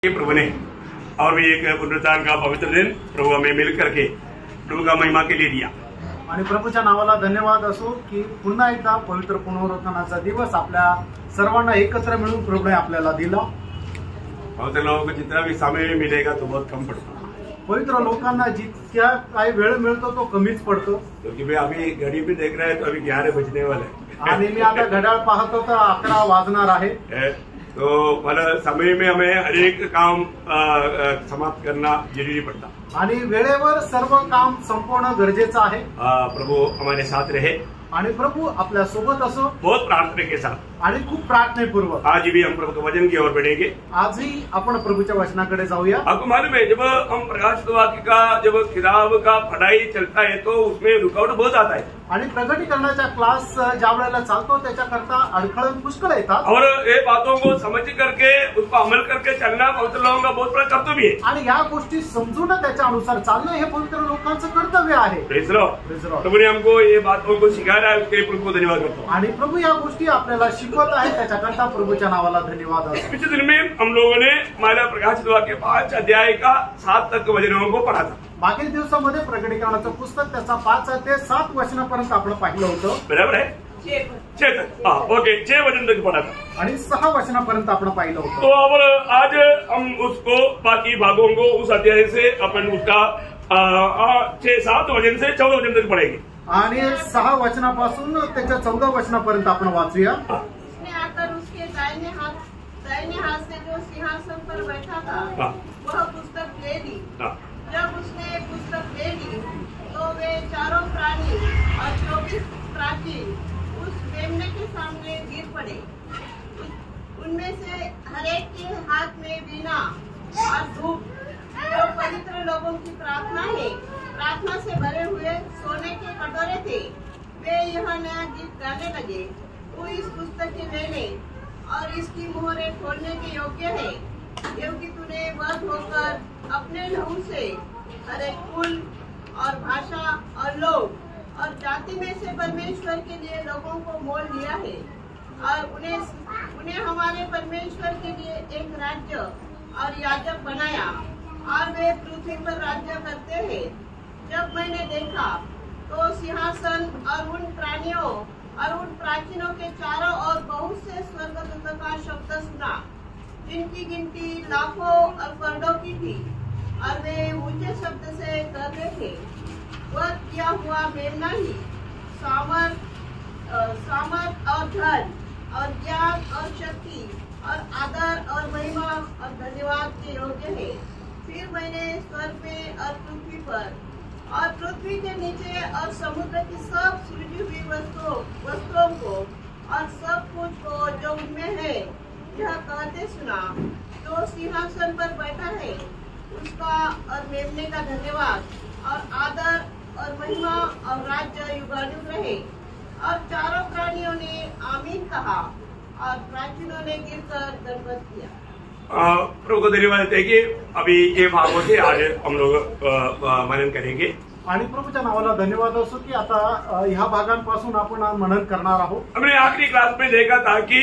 प्रभु ने और भी एक पुनरुत्थान का पवित्र दिन प्रभु हमें मिल करके प्रभु का महिमा के लिए दिया आणि प्रभूच्या नावाला धन्यवाद असो की पुन्हा एकदा पवित्र पुनरुत्थानाचा दिवस आपल्या सर्वांना एकत्र मिळून प्रभूने आपल्याला दिला। पवित्र लोगों को जितना भी समय मिलेगा तो बहुत कम पड़ता, पवित्र लोकांना जितक्या काही वेळ मिळतो तो कमीच पडतो। क्योंकि भाई अभी घड़ी में देख रहे हैं तो अभी 11 बजने वाले हैं आणि मी आता घड्याळ पाहतो तर 11 वाजणार आहे। तो मतलब समय में हमें हर एक काम समाप्त करना जरूरी पड़ता आणि वेळेवर सर्व काम संपवणं गरजेचं आहे। प्रभु हमारे साथ रहे आणि प्रभु आपल्या सोबत असो, बहुत प्रार्थना के साथ आणि खूप प्रार्थनेपूर्वक आज भी हम प्रभु के वचन की ओर बढ़ेंगे। आजही आपण प्रभूच्या वचनाकडे जाऊया। आपको मालूम है जब हम प्रकाशित वाक्य का जब किताब का पढ़ाई चलता है तो उसमें रुकावट बहुत आता है आणि प्रगटीकरणाचा क्लास ज्या वेळेला चालतो त्याच्याकरता अडखळण पुष्कळ येतात और ये बातों को समझ करके उसको अमल करके चलना पवित्र लोगों का बहुत बड़ा कर्तव्य है आणि या गोष्टी समजून त्याच्या अनुसार चालणं हे पवित्र लोकांचं कर्तव्य आहे। Praise the Lord. प्रभु ने हमको ये बातों को सिखाया है, उसके लिए प्रभु को धन्यवाद करता हूँ। आणि प्रभु या गोष्टी आपल्याला शिकवत आहे त्याच्याकरता प्रभूच्या नावाला धन्यवाद असो। पिछले दिन में हम लोगों ने हमारा प्रकाशित वाक्य 5 अध्याय का 7 तक वचनों को पढ़ा था। मागील दिवसामध्ये प्रकटीकरणाचं पुस्तक त्याचा 5 ते 7 वचनापर्यंत आपण पाहिलं होतं, बराबर है? 6 तक ओके 6 वचन तक पढ़ा था आणि 6 वचनापर्यंत आपण पाहिलं होतं। तो अब आज हम उसको बाकी भागों को उस अध्याय से अपन उसका 6-7 वचन से 14 वचन तक पढ़ेंगे आणि 6 वचनापासून त्याच्या 14 वचनापर्यंत आपण वाचूया। उसने आकर उसके दाहिने हाथ से जो सिंहासन पर बैठा था वह पुस्तक ले ली। जब उसने पुस्तक ले ली तो वे चारों प्राणी और 24 प्राचीन उस मेमने के सामने गिर पड़े। उनमें से हरेक के हाथ में वीणा और धूप जो पवित्र लोगों की प्रार्थना है, प्रार्थना से भरे हुए सोने के कटोरे थे। वे यह नया गीत गाने लगे, वो इस पुस्तक के लेने और इसकी मोहरें खोलने के योग्य है, क्योंकि तूने वध होकर अपने लहू से हर एक कुल और भाषा और लोग और जाति में से परमेश्वर के लिए लोगों को मोल लिया है और उन्हें हमारे परमेश्वर के लिए एक राज्य और याजक बनाया और वे पृथ्वी पर राज्य करते हैं। जब मैंने देखा तो सिंहासन और उन प्राणियों और उन प्राचीनों के चारों ओर बहुत से स्वर्गदूतों का शब्द सुना, जिनकी गिनती लाखों और करोड़ों की थी, और वे ऊंचे शब्द से कहते थे, वह किया हुआ मेमना ही सामर्थ और धन और ज्ञान और शक्ति और आदर और महिमा और धन्यवाद के योग्य है। फिर मैंने स्वर्ग में और पृथ्वी पर और पृथ्वी के नीचे और समुद्र की सब सृजी हुई वस्तुओं को और सब कुछ को जो उनमें है यह कहते सुना, जो सिंहासन पर बैठा है उसका और मेमने का धन्यवाद और आदर और महिमा और राज्य युगानुग रहे। और चारों प्राणियों ने आमीन कहा और प्राचीनों ने गिरकर दंडवत किया। प्रभु को धन्यवाद देते हैं कि अभी ये भागों से आज हम लोग मनन करेंगे। आणि प्रभूच्या नावाला धन्यवाद असो की आता ह्या भागांपासून आपण मनन करणार आहोत। हमने आखिरी क्लास में देखा था कि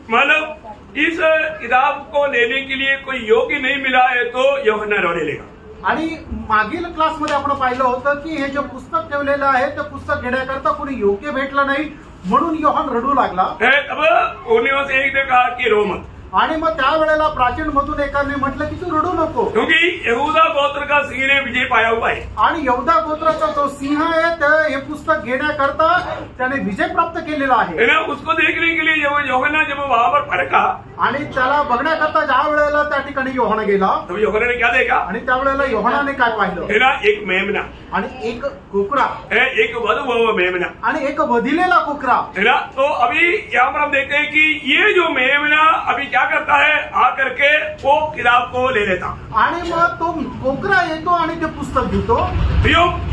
मतलब इस किताब को लेने के लिए कोई योग्य नहीं मिला है तो यूहन्ना रोने लगा। आणि मागील क्लासमध्ये आपण पाहिलं होतं की हे जे पुस्तक ठेवलेलं आहे ते पुस्तक घेण्याकरता कोणी योग्य भेटलं नाही म्हणून योहान रडू लागला। अब उन्होंने से एक ने कहा कि रो मत, आणि मग त्यावेळेला प्राचीन मधून एकाने म्हटलं की तू रडू नको, क्योंकि यहूदा गोत्र का सिंह ने विजय पाया हुआ है आणि यहूदा गोत्राचा जो सिंह आहे हे पुस्तक घेण्याकरता त्याने विजय प्राप्त केलेला आहे ना। उसको देखने के लिए यूहन्ना जब वहां पर फरका आणि त्याला बघण्याकरता ज्या वेळेला त्या ठिकाणी योहाना गेला तो यूहन्ना ने क्या देखा, आणि त्यावेळेला योहानाने काय पाहिलं, है ना, एक मेमना आणि एक कोकरा, एक वधू हुआ मेमना आणि एक वधिलेला कोकरा, है ना। तो अभी यहाँ पर हम देखते हैं कि ये जो मेमना अभी क्या करता है, आकर के वो किताब को ले लेता, आणि मग तो कोकरा येतो आणि ते पुस्तक घेतो।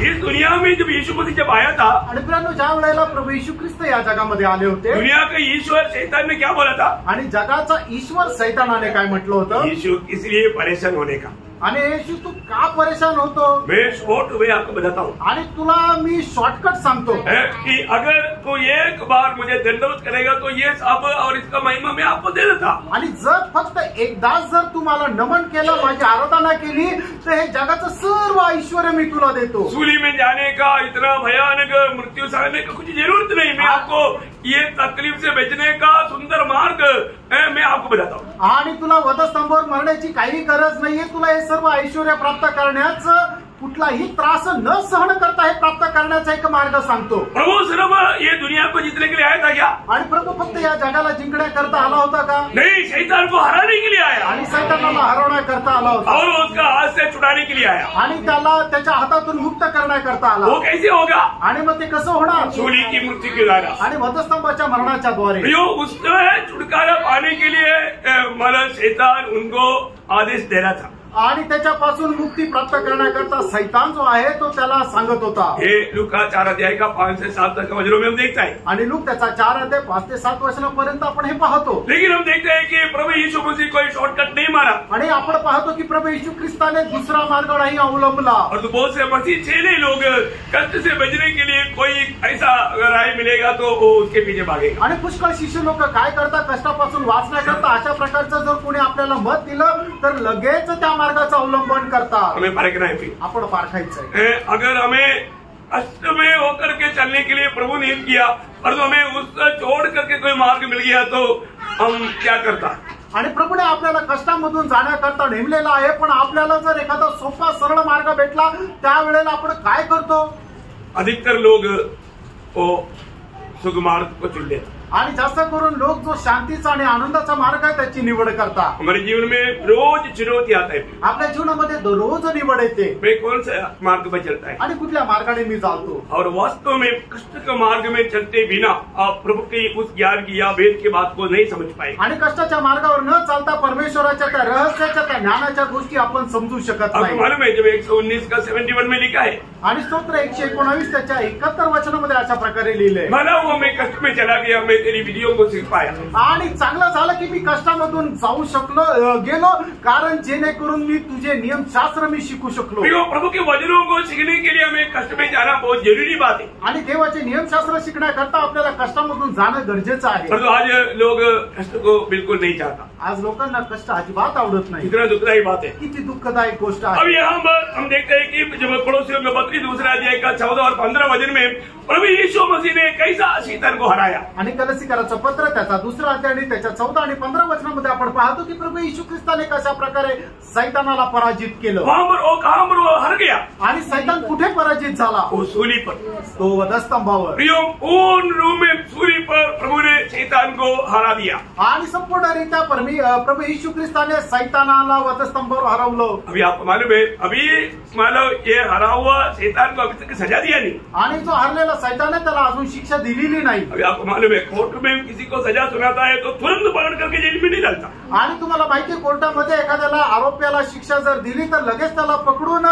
इस दुनिया में जब यीशु मसीह जब आया था, आणि मित्रांनो ज्या वेळेला प्रभू येशू ख्रिस्त या जगामध्ये आले होते, दुनिया का ईश्वर शैतान ने क्या बोला था, आणि जगाचा ईश्वर सैतानाने काय म्हटलं होतं, यीशु इसलिए परेशान होने का, आणि येशू तू का परेशान होतो? मैं शॉर्ट वे आपको बताता हूँ आणि तुला मी शॉर्टकट सांगतो कि अगर तू एक बार मुझे दंडवत करेगा तो ये सब और इसका महिमा मैं आपको दे देता। आणि जर फक्त एकदाच जर तू मला नमन केलं, माझी आराधना केली, तर हे जगाचं सर्व ऐश्वर्य मी तुला देतो। सूली में जाने का, इतना भयानक मृत्यु सहने का कुछ जरूरत नहीं। मैं आपको ये तकलीफ से बचने का सुंदर मार्ग मैं आपको बताता हूँ। आणि तुला वधस्तंभावर मरण्याची काही गरज नाहीये। तुला हे सर्व ऐश्वर्य प्राप्त करण्याचं, कुठलाही त्रास न सहन करता हे प्राप्त करण्याचा एक मार्ग सांगतो। प्रभु सिर्फ ये दुनिया को जीतने के लिए आया था क्या? आणि प्रभू फक्त या जगाला जिंकण्याकरता आला होता का? नहीं, शैतान को हराने के लिए आया आणि सैतानाला हरवण्याकरता आला होता और उसका हाथ से छुड़ाने के लिए आया। आणि त्याला त्याच्या हातातून मुक्त करण्याकरता आला। वो कैसे होगा? आणि मग ते कसं होणार? सूली की मृत्यु के द्वारा आणि वधस्तंभाच्या मरणाच्या द्वारे। जो उसने छुटकारा पाने के लिए मतलब शैतान उनको आदेश दे रहा था आणि त्याच्यापासून मुक्ती प्राप्त करण्याकरता सैतान जो आहे तो त्याला सांगत होता। हे लूका 4 अध्याय का 5 से 7 तक वचनों में हम देखता है। आणि लूक त्याचा 4 अध्याय 5 ते 7 वचनापर्यंत आपण हे पाहतो। लेकिन हम देखते हैं कि प्रभु यीशु मसीह कोई शॉर्टकट नहीं मारा आणि आपण पाहतो की प्रभू येशू ख्रिस्ताने दुसरा मार्ग नाही अवलंबला। और तो बहुत से मसीह चेले लोग कष्ट से बचने के लिए कोई ऐसा राय मिलेगा तो वो उसके पीछे भागेगा। आणि पुष्कळ शिष्य लोक काय करतात? कष्टापासून वाचण्याकरता अशा प्रकारचं जर कोणी आपल्याला मत दिलं तर लगेच त्या मार्गाचं अवलंबन करतात। हमें परखना है फिर, आपण पारखायचंय। अगर हमें कष्ट में होकर के चलने के लिए प्रभु ने किया और तो हमें उसको छोड़ करके कोई मार्ग मिल गया तो हम क्या करता? आणि प्रभूने आपल्याला कष्टामधून जाण्याकरता नेमलेला आहे, पण आपल्याला जर एखादा सोपा सरळ मार्ग भेटला त्यावेळेला आपण काय करतो? अधिकतर लोग वो सुख मार्ग को चुन लेते आणि जास्त करून लोक जो शांतीचा आणि आनंदाचा मार्ग आहे त्याची निवड करतात। हमारे जीवन में रोज चुनौती आता है। आपल्या जीवनामध्ये रोज निवड येते, मैं कौन सा मार्ग पर चलता है आणि कुठल्या मार्गाने मी चालतो। और वास्तव में कष्ट के मार्ग में चलते बिना आप प्रभु के उस ज्ञान की या वेद की बात को नहीं समझ पाए। आणि कष्टाच्या मार्गावर न चालता परमेश्वराच्या त्या रहस्याच्या त्या ज्ञानाच्या गोष्टी आपण समजू शकत आपको नाही। मालूम है जब 119 का 71 में लिखा है आणि स्तोत्र 119 त्याच्या 71 वचनामध्ये अशा प्रकारे लिहिलंय, भला वो मैं कष्ट में चला गया, मैं तेरी विधियों को सीख पाया। आणि चांगलं झालं की मी कष्टामधून जाऊ शकलो गेलो, कारण जेणेकरून मी तुझे नियमशास्त्र मी शिकू शकलो। देखो, प्रभु के वचनों को सीखने के लिए हमें कष्ट में जाना बहुत जरूरी बात है। आणि देवाचे नियमशास्त्र शिकण्याकरता आपल्याला कष्टामधून जाणं गरजेचं आहे। परंतु आज लोग कष्ट को बिल्कुल नहीं चाहता। आज लोकांना कष्ट अजिबात आवडत नाही। इतना दुखदायी बात है। किती दुःखदायक गोष्ट अब आहे। यहाँ पर हम देखते हैं कि जब पड़ोसियों में 32 दूसरा अध्याय का 14 और 15 वचन में प्रभु यीशु मसीह ने कैसा शैतान को हराया। आणि कलसीकराचं पत्र त्याचा 2 अध्याय आणि त्याच्या 14 आणि 15 वचनामध्ये आपण पाहतो की प्रभू येशू ख्रिस्ताने कशा प्रकारे सैतानाला पराजित केलं। वहां पर वो हर गया। आणि सैतान कुठे पराजित झाला? वो सूली पर, तो वधस्तंभावर। प्रियो, पूर्ण रूप में सूली पर प्रभु ने शैतान को हरा दिया। आणि संपूर्णरित्या प्रभू येशू ख्रिस्ताने सैतानाला वधस्तंभावर हरवलं। अभी आपको मालूम है, अभी मतलब ये हरा हुआ शैतान को अभी तक सजा दिया नहीं। आणि जो हरलेला सैतान आहे त्याला अजून शिक्षा दिलेली नाही। अभी आपको मालूम है, कोर्ट में किसी को सजा सुनाता है तो तुरंत पकड़ करके जेल में नहीं डालता। आणि तुम्हाला माहिती आहे, कोर्टामध्ये एखाद्याला आरोपीला शिक्षा जर दिली तर लगेच त्याला पकडून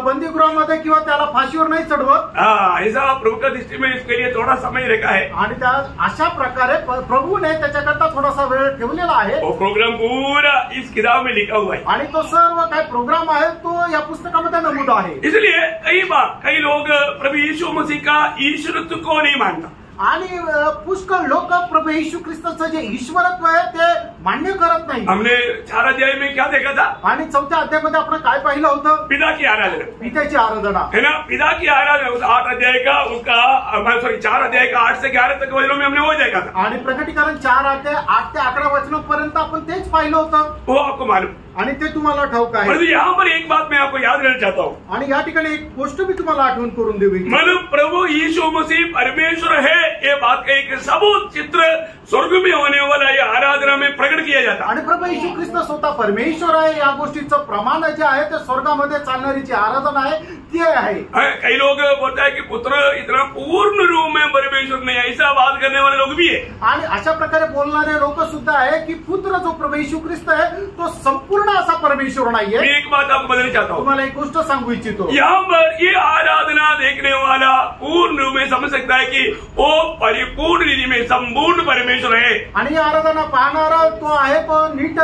बंदीगृहामध्ये किंवा त्याला फाशीवर नाही चढवत। ऐसा प्रभु का दृष्टि में इसके लिए थोड़ा समय रखा है। आणि त्या अशा प्रकारे प्रभूने त्याच्याकरता थोडासा वेळ ठेवलेला आहे। वो प्रोग्राम पूरा इस किताब में लिखा हुआ है आणि तो सर्व काय प्रोग्राम आहे तो या पुस्तकामध्ये नमूद आहे। इसलिए कई बार कई लोग प्रभु यीशु मसीह का ईश्वरत्व को नहीं मानता। आणि पुष्कळ लोक प्रभू येशू ख्रिस्ताचं जे ईश्वरत्व आहे ते मान्य करत नाही। हमने 4 अध्याय में क्या देखा था? आणि 4थ्या अध्यायामध्ये आपण काय पाहिलं होतं? पिता की आराधना, पित्याची आराधना है ना। पिता की आराधना उस 8 अध्याय का उसका 4 अध्याय का 8 से 11 तक वचनों में हमने वो देखा था। आणि प्रकटीकरण 4 अध्याय 8 ते 11 वचनापर्यंत आपण तेच पाहिलं होतं। वो आपको मालूम, आणि ते तुम्हाला ठाऊक आहे। परंतु यहाँ पर एक बात मैं आपको याद रहना चाहता हूँ। आणि या ठिकाणी एक गोष्ट मी तुम्हाला आठवण करून देऊ इच्छितो। मतलब प्रभु यीशु मसीह परमेश्वर है, ये बात का एक सबूत चित्र स्वर्ग में होने वाला ये आराधना में प्रकट किया जाता। आणि प्रभू येशू ख्रिस्त स्वतः परमेश्वर आहे या गोष्टीचं प्रमाण जे आहे ते स्वर्गामध्ये चालणारी जी आराधना आहे ती आहे। कई लोग बोलता है कि पुत्र इतना पूर्ण रूप में परमेश्वर नहीं, ऐसा बात करने वाले लोग भी है। आणि अशा प्रकारे बोलणारे लोक सुद्धा आहे की पुत्र जो प्रभू येशू ख्रिस्त आहे तो संपूर्ण असा परमेश्वर परमेश्वर मैं नाहीये. एक बात आपको बताना चाहता हूँ, तुम्हाला एक गोष्ट सांगू इच्छितो. यहाँ पर ये आराधना देखने वाला पूर्ण रूप में समझ सकता है कि वो परिपूर्ण रीति में संपूर्ण परमेश्वर है. आणि आराधना पाहणारा तो आहे तो नीट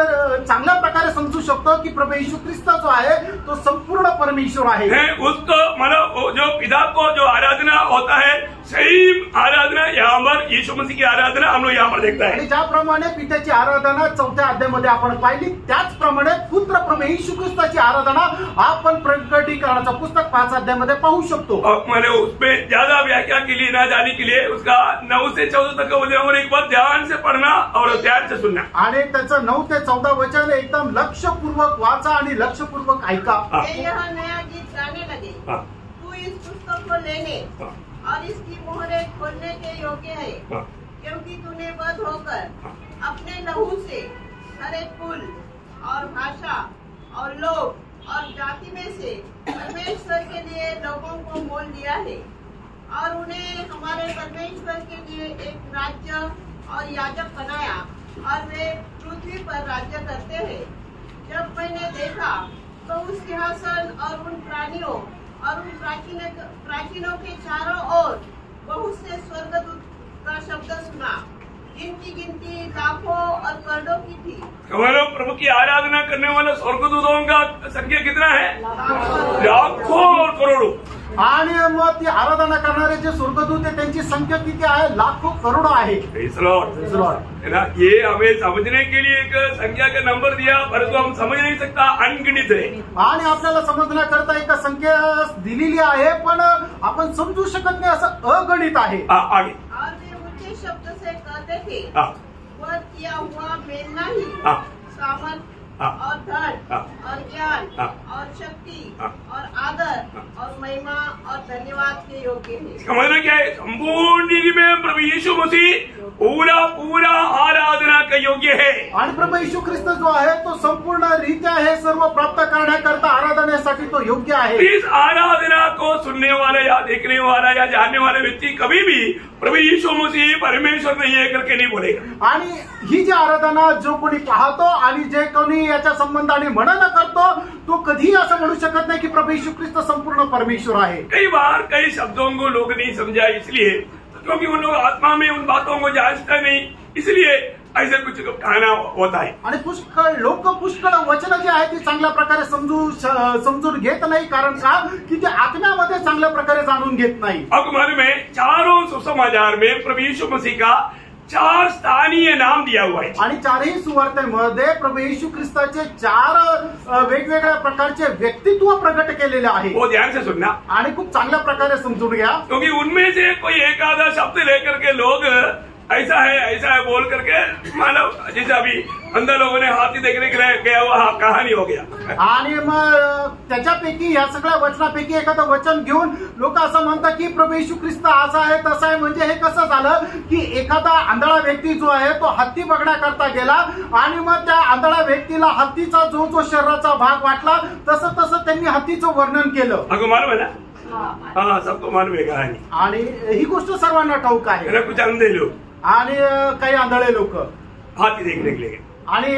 चांगल्या प्रकारे समजू शकतो की प्रभू येशू ख्रिस्त जो आहे तो संपूर्ण परमेश्वर आहे. उसको मतलब जो पिता को जो आराधना होता है, सही आराधना यहाँ पर यीशु मसीह की आराधना हम लोग यहाँ पर देखता है. आणि ज्याप्रमाणे पित्याची आराधना 4थ्या अध्यायामध्ये आपण पाहिली, त्याचप्रमाणे पुत्र प्रभू येशू ख्रिस्ताची आराधना आपण प्रकटीकरणाचं पुस्तक 5 अध्यायामध्ये पाहू शकतो. मैंने उसमें ज्यादा व्याख्या के लिए ना जाने के लिए उसका 9 से 14 तक का वचन एक बार ध्यान से पढ़ना और ध्यान से सुनना. आणि त्याचं 9 ते 14 वचन एकदम लक्षपूर्वक वाचा आणि लक्षपूर्वक ऐका. यह नया गीत गाने लगे, तू इस पुस्तक को लेने और इसकी मोहरें खोलने के योग्य है, क्योंकि तूने वध होकर अपने लहू से हर एक कुल और भाषा और लोग और जाति में से परमेश्वर के लिए लोगों को मोल लिया है और उन्हें हमारे परमेश्वर के लिए एक राज्य और याजक बनाया और वे पृथ्वी पर राज्य करते हैं. जब मैंने देखा तो उस सिंहासन और उन प्राणियों और उन प्राचीनों के चारों ओर बहुत से स्वर्गदूत का शब्द सुना, जिनकी गिनती लाखों और करोड़ों की थी. हमारे प्रभु की आराधना करने वाले स्वर्गदूतों का संख्या कितना है? लाखों और करोड़ों. आणि मग ती आराधना करणारे जे स्वर्गदूत आहे त्यांची संख्या किती आहे? लाखो करोडो आहे. Praise the Lord. है ना, ये हमें समझने के लिए एक संख्या का नंबर दिया, परंतु हम समझ नहीं सकता, अनगिनित है. आणि आपल्याला समजण्याकरता एक संख्या दिलेली आहे, पण आपण समजू शकत नाही, असं अगणित आहे. आगे. और वे ऊंचे शब्द से कहते थे, वध किया हुआ मेल नहीं, सामर्थ और धन और ज्ञान और शक्ति और आदर और महिमा और धन्यवाद के योग्य है. समझना क्या है? संपूर्ण रीति में प्रभु यीशु मसीह पूरा आराधना का योग्य है. आणि प्रभू येशू ख्रिस्त जो आहे तो संपूर्ण रीत्या हे सर्व प्राप्त करण्याकरता आराधनेसाठी तो योग्य आहे. इस आराधना को सुनने वाला या देखने वाला या जानने वाला व्यक्ति कभी भी प्रभु यीशु मसीह परमेश्वर नहीं है करके नहीं बोलेगा. आणि ही जी आराधना जो कोणी पाहतो आणि जे कोणी याच्या संबंधाने मनन करतो तो कधीही असं म्हणू शकत नाही की प्रभू येशू ख्रिस्त संपूर्ण परमेश्वर आहे. कई बार कई शब्दों को लोग नहीं समझा, इसलिए क्योंकि उन लोग आत्मा में उन बातों को जानते नहीं, इसलिए ऐसे कुछ कहना होता है. आणि पुष्कळ वचन जे आहे ती चांगल्या प्रकारे समजून घेत नाही. कारण का की ते आत्म्यामध्ये चांगल्या प्रकारे जाणून घेत नाही. अब मालूम है, चारों सुसमाचार में प्रभु यीशु मसीह का 4 स्थानीय नाम दिया हुआ है. आणि 4ही सुवार्तेमध्ये प्रभू येशू ख्रिस्ताचे 4 वेगवेगळ्या प्रकारचे व्यक्तित्व प्रकट केलेले आहे. वो ध्यान से सुनना, आणि खूप चांगल्या प्रकारे समजून घ्या. क्योंकि उनमें से कोई एक आधा शब्द लेकर के लोग ऐसा है बोल करके मानो जैसे अभी अंदर लोगों ने हाथी देखने के लिए गया हुआ कहानी हो गया. आणि मग त्याच्यापैकी या सगळ्या वचनापैकी एखादं वचन घेऊन लोक असं म्हणतात की प्रभू येशू ख्रिस्त असा आहे तसा आहे. म्हणजे हे कसं झालं की एखादा आंधळा व्यक्ती जो आहे तो हत्ती बघण्याकरता गेला आणि मग त्या आंधळा व्यक्तीला हत्तीचा जो शरीराचा भाग वाटला तसं त्यांनी हत्तीचं वर्णन केलं. आपको मालूम है ना? हाँ, सबको मालूम है कहानी. आणि ही गोष्ट सर्वांना ठाऊक आहे. कुछ अंधे लोग आणि काही आंधळे लोक हाथी देखने के लिए आणि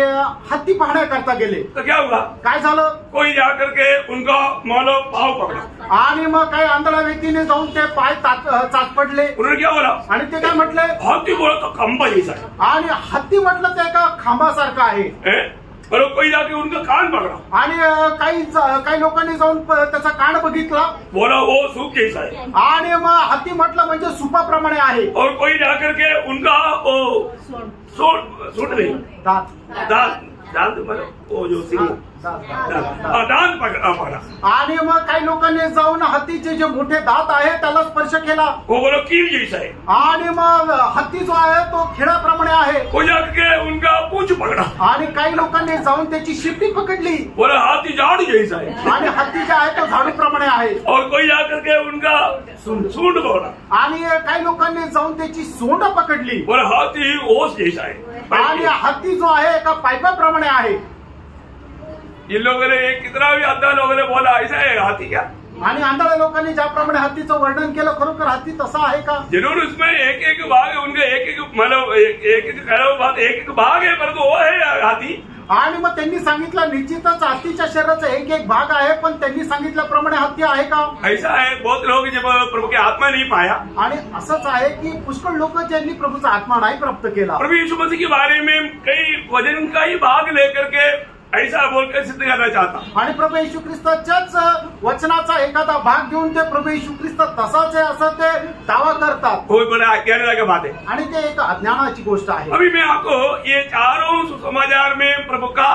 हत्ती पाहण्याकरता गेले. तो क्या हुआ? काय झालं? कोई जाकर के उनका मानो पाव पकड़ा आणि मग काही आंधळा व्यक्तीने जाऊन ते पाय चाच पडले. उन्होंने क्या बोला? आणि ते काय म्हटले? हाथी बोला तो खंबा जैसा है. आणि हत्ती म्हटलं ते एका खांबासारखं आहे. और कोई जाके उनका कान पकड़ा आणि काही लोकांनी जाऊन त्याचा कान बघितला. बोला वो सूप जैसा है. आणि मग हत्ती म्हटलं म्हणजे सुपाप्रमाणे आहे. और कोई जाकर के उनका वो सूट नहीं दांत मतलब वो जो दांत पकड़ा. आणि मग काही लोकांनी जाऊन हत्तीचे जे मोठे दात आहे त्याला स्पर्श केला. वो बोलो कील जैसा है. आणि मग हत्ती जो आहे तो खिळाप्रमाणे आहे. वो जाके उनका पूंछ पकड़ा. आणि काही लोकांनी जाऊन त्याची शिपटी पकडली. बोला हाथी झाड़ू जैसा है. आणि हत्ती जे आहे तो झाडूप्रमाणे आहे. और कोई जाकर के उनका सूंड पकड़ा. आणि काही लोकांनी जाऊन त्याची सोंड पकडली. बोला हाथी ओस जैसा है. आणि हत्ती जो आहे एका पाईपाप्रमाणे आहे. इन लोगों ने कितना भी अंधा लोगों ने बोला ऐसा है हाथी क्या? आणि आंधळ्या लोकांनी ज्याप्रमाणे हत्तीचं वर्णन केलं खरोखर हत्ती तसा आहे का? जरूर उसमें एक भाग है उनका, एक भाग है, परंतु वो है हाथी आणि मग त्यांनी सांगितलं निश्चितच हत्तीच्या शरीराचा एक एक भाग आहे, पण त्यांनी सांगितल्याप्रमाणे हत्ती आहे का? ऐसा है बहुत लोग जब प्रभु के आत्मा नहीं पाया, आणि असंच आहे की पुष्कळ लोक ज्यांनी प्रभूचा आत्मा नाही प्राप्त केला। प्रभु यीशु मसीह के बारे में कई वचन का ही भाग लेकर के ऐसा बोलकर सिद्ध करना चाहता। आणि प्रभू येशू ख्रिस्ताच्याच वचनाचा एखादा भाग घेऊन ते प्रभू येशू ख्रिस्त तसाच आहे असं ते दावा करतात। बहुत बड़ा कहने लगा बात है। आणि ते एक अज्ञानाची गोष्ट आहे। अभी मैं आपको ये चारों सुसमाचार में प्रभु का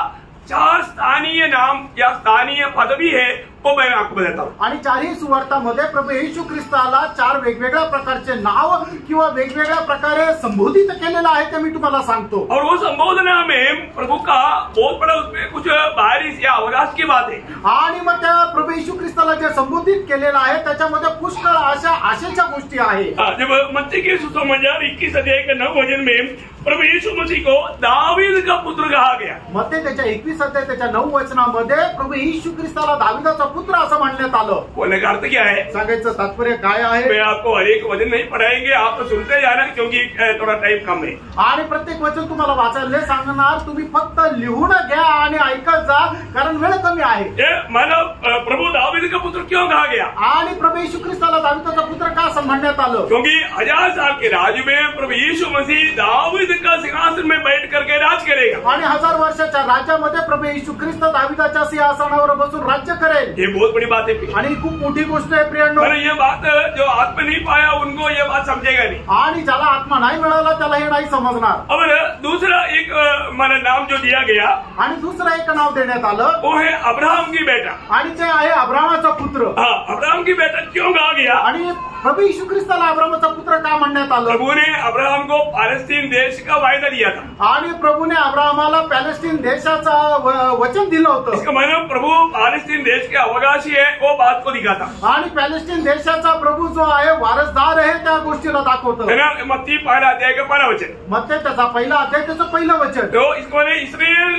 4 स्थानीय नाम या स्थानीय पदवी है वो मैं आपको बताता हूँ। आणि चारही सुवार्तामध्ये प्रभू येशू ख्रिस्ताला 4 वेगवेगळ्या प्रकारचे नाव किंवा वेगवेगळ्या प्रकारे संबोधित केलेलं आहे ते मी तुम्हाला सांगतो। और वो संबोधना में प्रभु का बहुत बड़ा उसमें कुछ बारिश या अवकाश की बात है। आणि मग त्या प्रभू येशू ख्रिस्ताला जे संबोधित केलेलं आहे त्याच्यामध्ये पुष्कळ अशा आशेच्या गोष्टी आहेत। जब मत्ती के सुसमाचार 21 अध्याय के 9 वचन में प्रभु यीशु मसीह को दावीद का पुत्र कहा गया। मत्ती त्याच्या 21 अध्याय त्याच्या 9 वचनामध्ये प्रभु येशू ख्रिस्ताला दाविदाचा पुत्र असं म्हणण्यात आलं। बोलने का अर्थ क्या है? सांगायचं तात्पर्य काय आहे? मैं आपको हर एक वचन नहीं पढ़ाएंगे, आप तो सुनते जाना क्योंकि थोड़ा टाइम कम है। आणि प्रत्येक वचन तुम्हाला वाचायला सांगणार, तुम्ही फक्त लिहून घ्या आणि ऐकत जा कारण वेळ कमी आहे। ये मानव प्रभु दावीद का पुत्र क्यों कहा गया? आणि प्रभु येशू ख्रिस्ताला दाविदाचा पुत्र का असं म्हणण्यात आलं? क्योंकि 1000 साल के राज में प्रभु यीशु मसीह दावीद का सिंहासन में बैठ करके राज करेगा। आणि 1000 वर्षाच्या राज्यामध्ये प्रभु येशू ख्रिस्त दाविदाच्या सिंहासनावर बसून राज्य करेल। ये बहुत बड़ी बात है। आणि खूप मोठी गोष्ट आहे प्रियांनो। ये बात जो आत्मा नहीं पाया उनको ये बात समझेगा नहीं। आणि ज्याला आत्मा नाही मिळाला त्याला हे नाही समजणार। अब दूसरा एक माना नाम जो दिया गया आणि दुसरं एक नाव देण्यात आलं वो है अब्राहम की बेटा। आणि ते आहे अब्रामाचा पुत्र। हाँ, अब्राहम की बेटा क्यों कहा गया? आणि प्रभु येशू ख्रिस्ताला अब्रामाचा पुत्र का म्हणण्यात आलं? प्रभु ने अब्राहम को पालेस्तीन देश का वायदा दिया था। आणि प्रभूने अब्राहमाला पॅलेस्टीन देशाचा वचन दिलं होतं। इसका मतलब प्रभु पालेस्तीन देश के अवकाशी है वो बात को दिखाता। आणि पॅलेस्टीन देशाचा प्रभू जो आहे वारसदार आहे त्या गोष्टीला दाखवतो। मत्ती 1 अध्याय का 1 वचन। मत्ती त्याचा पहिला अध्याय त्याचं पहिलं वचन। तो इसको इसराइल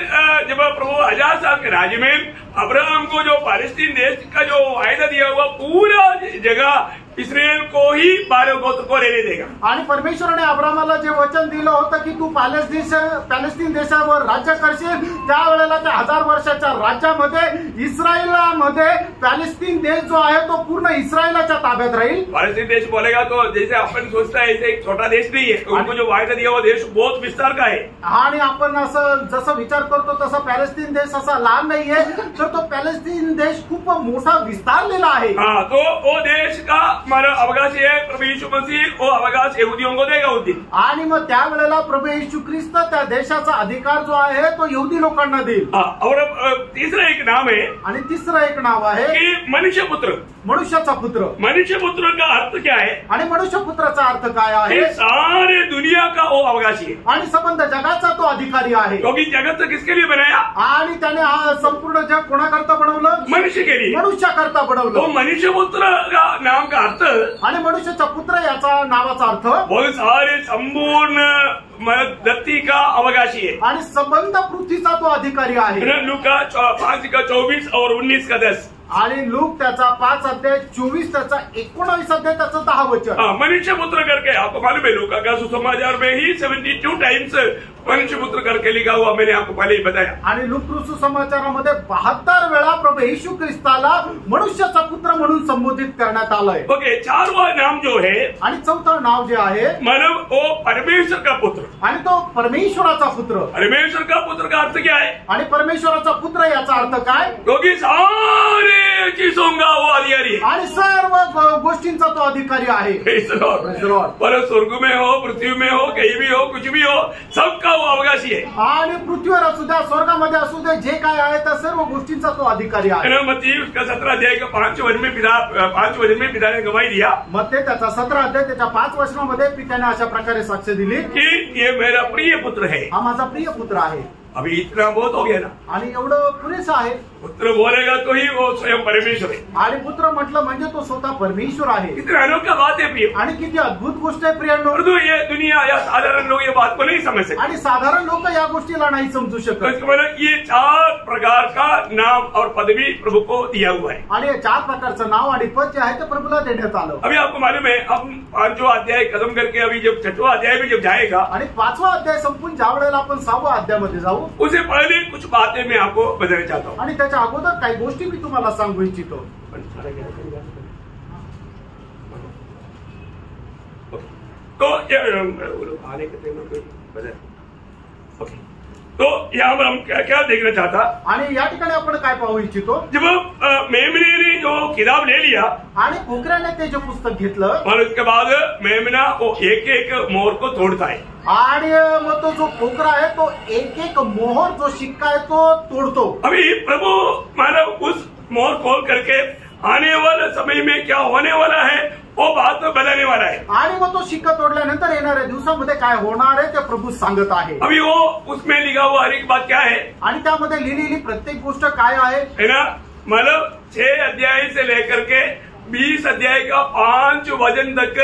जब प्रभु 1000 साल के राज्य में अब्राहम को जो पालेस्तीन देश का जो वायदा दिया हुआ पूरा जगह इस्राएल को ही 12 गोत्र को रहने देगा। आणि परमेश्वराने अब्रामाला जे वचन दिलं होतं की तू पॅलेस्टीन देशावर राज्य करशील, त्यावेळेला त्या 1000 वर्षाच्या राज्यामध्ये इस्रायलामध्ये पॅलेस्टीन देश जो आहे तो पूर्ण इस्रायलाच्या ताब्यात राहील। पालेस्तीन देश बोलेगा तो जैसे अपन सोचता है ऐसे एक छोटा देश नहीं है, उनको जो वायदा दिया वो देश बहुत विस्तार का है। आणि आपण असं जसं विचार करतो तसा पॅलेस्टीन देश असा लहान नाहीये, तर तो पॅलेस्टीन देश खूप मोठा विस्तारलेला आहे। हाँ, तो वो देश का हमारा अवकाश है प्रभु यीशु मसीह वो अवकाश यहूदियों को देगा उस दिन। आणि मग त्यावेळेला प्रभू येशू ख्रिस्त त्या देशाचा अधिकार जो आहे तो यहूदी लोकांना देईल। और तीसरा एक नाम है आणि तिसरं एक नाव आहे कि मनुष्य पुत्र। मनुष्याचा पुत्र। मनुष्य पुत्र का अर्थ क्या है? आणि मनुष्य पुत्राचा अर्थ काय आहे? सारे दुनिया का वो अवकाशी है आणि संबंध जगाचा तो अधिकारी आहे। क्योंकि जगत किसके लिए बनाया? आणि त्याने हा संपूर्ण जग कोणाकरता बनवलं? मनुष्य के लिए, मनुष्याकरता बनवलं। तो मनुष्य पुत्र का नाम का अर्थ आणि मनुष्याचा पुत्र याचा नावाचा अर्थ बहुत सारे संपूर्ण धरती का अवकाशी है आणि संबंध पृथ्वीचा तो अधिकारी आहे। लूका 5 का 24 और 19 का 10। आणि लूक त्याचा 5 अध्याय 24 त्याचा 19 अध्याय त्याचा 10 वचन। मनुष्य पुत्र करके आपको मालूम है लूका का सुसमाचार में ही 72 टाइम्स मनुष्य पुत्र करके लिखा हुआ, मैंने आपको पहले ही बताया। आणि लूक सुसमाचारामध्ये 72 वेळा प्रभू येशू ख्रिस्ताला मनुष्याचा पुत्र म्हणून संबोधित करण्यात आलंय। ओके, 4वां नाम जो है आणि 4थं नाव जे आहे मानव वो परमेश्वर का पुत्र। आणि तो परमेश्वराचा पुत्र। परमेश्वर का पुत्र का अर्थ क्या है? आणि परमेश्वराचा पुत्र याचा अर्थ काय? क्योंकि सारे चीजों का वो अधिकारी है आणि सर्व गोष्टींचा तो अधिकारी आहे। पर स्वर्ग में हो, पृथ्वी में हो, कहीं भी हो, कुछ भी हो, सबका वो अवकाशी है। आणि पृथ्वीवर असू द्या, स्वर्गामध्ये असू दे, जे काय आहे त्या सर्व गोष्टींचा तो अधिकारी आहे। मत्ती उसका 17 अध्याय का 5 वचन में पिता ने गवाही दिया। मत्ती त्याचा 17 अध्याय त्याच्या 5 वचनामध्ये पित्याने अशा प्रकारे साक्ष दिली की ये मेरा प्रिय पुत्र है। हा माझा प्रिय पुत्र आहे। अभी इतना बहुत हो गया ना, आणि एवढं पुरेसं आहे। पुत्र बोलेगा तो ही वो स्वयं परमेश्वर है। आणि पुत्र म्हटलं म्हणजे तो स्वतः परमेश्वर आहे। कितनी अनोखी बात है प्रिय, आणि किती अद्भुत गोष्ट आहे प्रियांनो। परंतु ये दुनिया या साधारण लोग ये बात को नहीं समझ सकते आणि साधारण लोक या गोष्टीला नाही समजू तो शकत। इसका मतलब ये 4 प्रकार का नाम और पदवी प्रभु को दिया हुआ है। आणि हे 4 प्रकारचं नाव आणि पद जे आहे ते प्रभूला देण्यात आलं। अभी आपको मालूम है हम 5वां अध्याय खत्म करके अभी जब 6वां अध्याय में जब जाएगा आणि 5वा अध्याय संपून ज्या वेळेला आपण 6व्या अध्यायामध्ये जाऊ उससे पहले कुछ बातें मैं आपको बताना चाहता हूँ। आणि त्याच्या अगोदर काही गोष्टी मी तुम्हाला सांगू इच्छितो। तो तो यहाँ पर हम क्या देखना चाहता, आणि या ठिकाणी आपण काय पाहू इच्छितो, जब मेमने ने जो किताब ले लिया आणि कोकऱ्याने ते जे पुस्तक घेतलं और उसके बाद मेमना वो एक एक मोहर को तोड़ता है आणि मग तो जो कोकरा आहे तो एक एक मोहर जो शिक्का आहे तो तोडतो। अभी प्रभु मानव उस मोहर खोल करके आने वाले समय में क्या होने वाला है वो बात बताने वाला है। आणि मग तो शिक्का तोडल्यानंतर येणाऱ्या दिवसामध्ये काय होणार आहे ते प्रभू सांगत आहे। अभी वो उसमें लिखा हुआ हर एक बात क्या है आणि त्यामध्ये लिहिलेली प्रत्येक गोष्ट काय है ना, मतलब 6 अध्याय से लेकर के 20 अध्याय का 5 वचन तक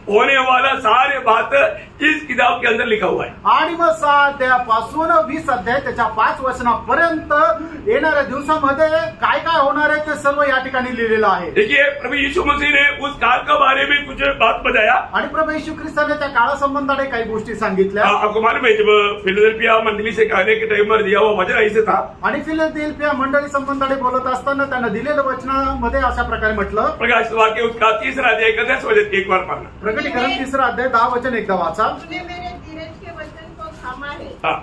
होने वाला सारे बात इस किताब के अंदर लिखा हुआ है। आणि मग 6 अध्यायापासून 20 अध्याय त्याच्या 5 वचनापर्यंत येणाऱ्या दिवसामध्ये काय काय होणार आहे ते सर्व या ठिकाणी लिहिलेलं आहे। देखिए प्रभु यीशु मसीह ने उस काल के बारे में कुछ बात बताया आणि प्रभु येशू ख्रिस्ताने त्या काळासंबंधाने काही गोष्टी सांगितल्या। आपको मालूम है जब फिलाडेल्फिया मंडली से कहने के टाइम पर दिया हुआ वचन ऐसे था, आणि फिलाडेल्फिया मंडळी संबंधाने बोलत असताना त्यांना दिलेल्या वचनामध्ये अशा प्रकारे म्हटलं, प्रकाशित वाक्य उसका 3रा अध्याय का 10 वचन एक बार पढ़ना। प्रकटीकरण 3रा अध्याय 10 वचन एकदा वाचा। तूने मेरे धीरज के वचन को थामा है, हाँ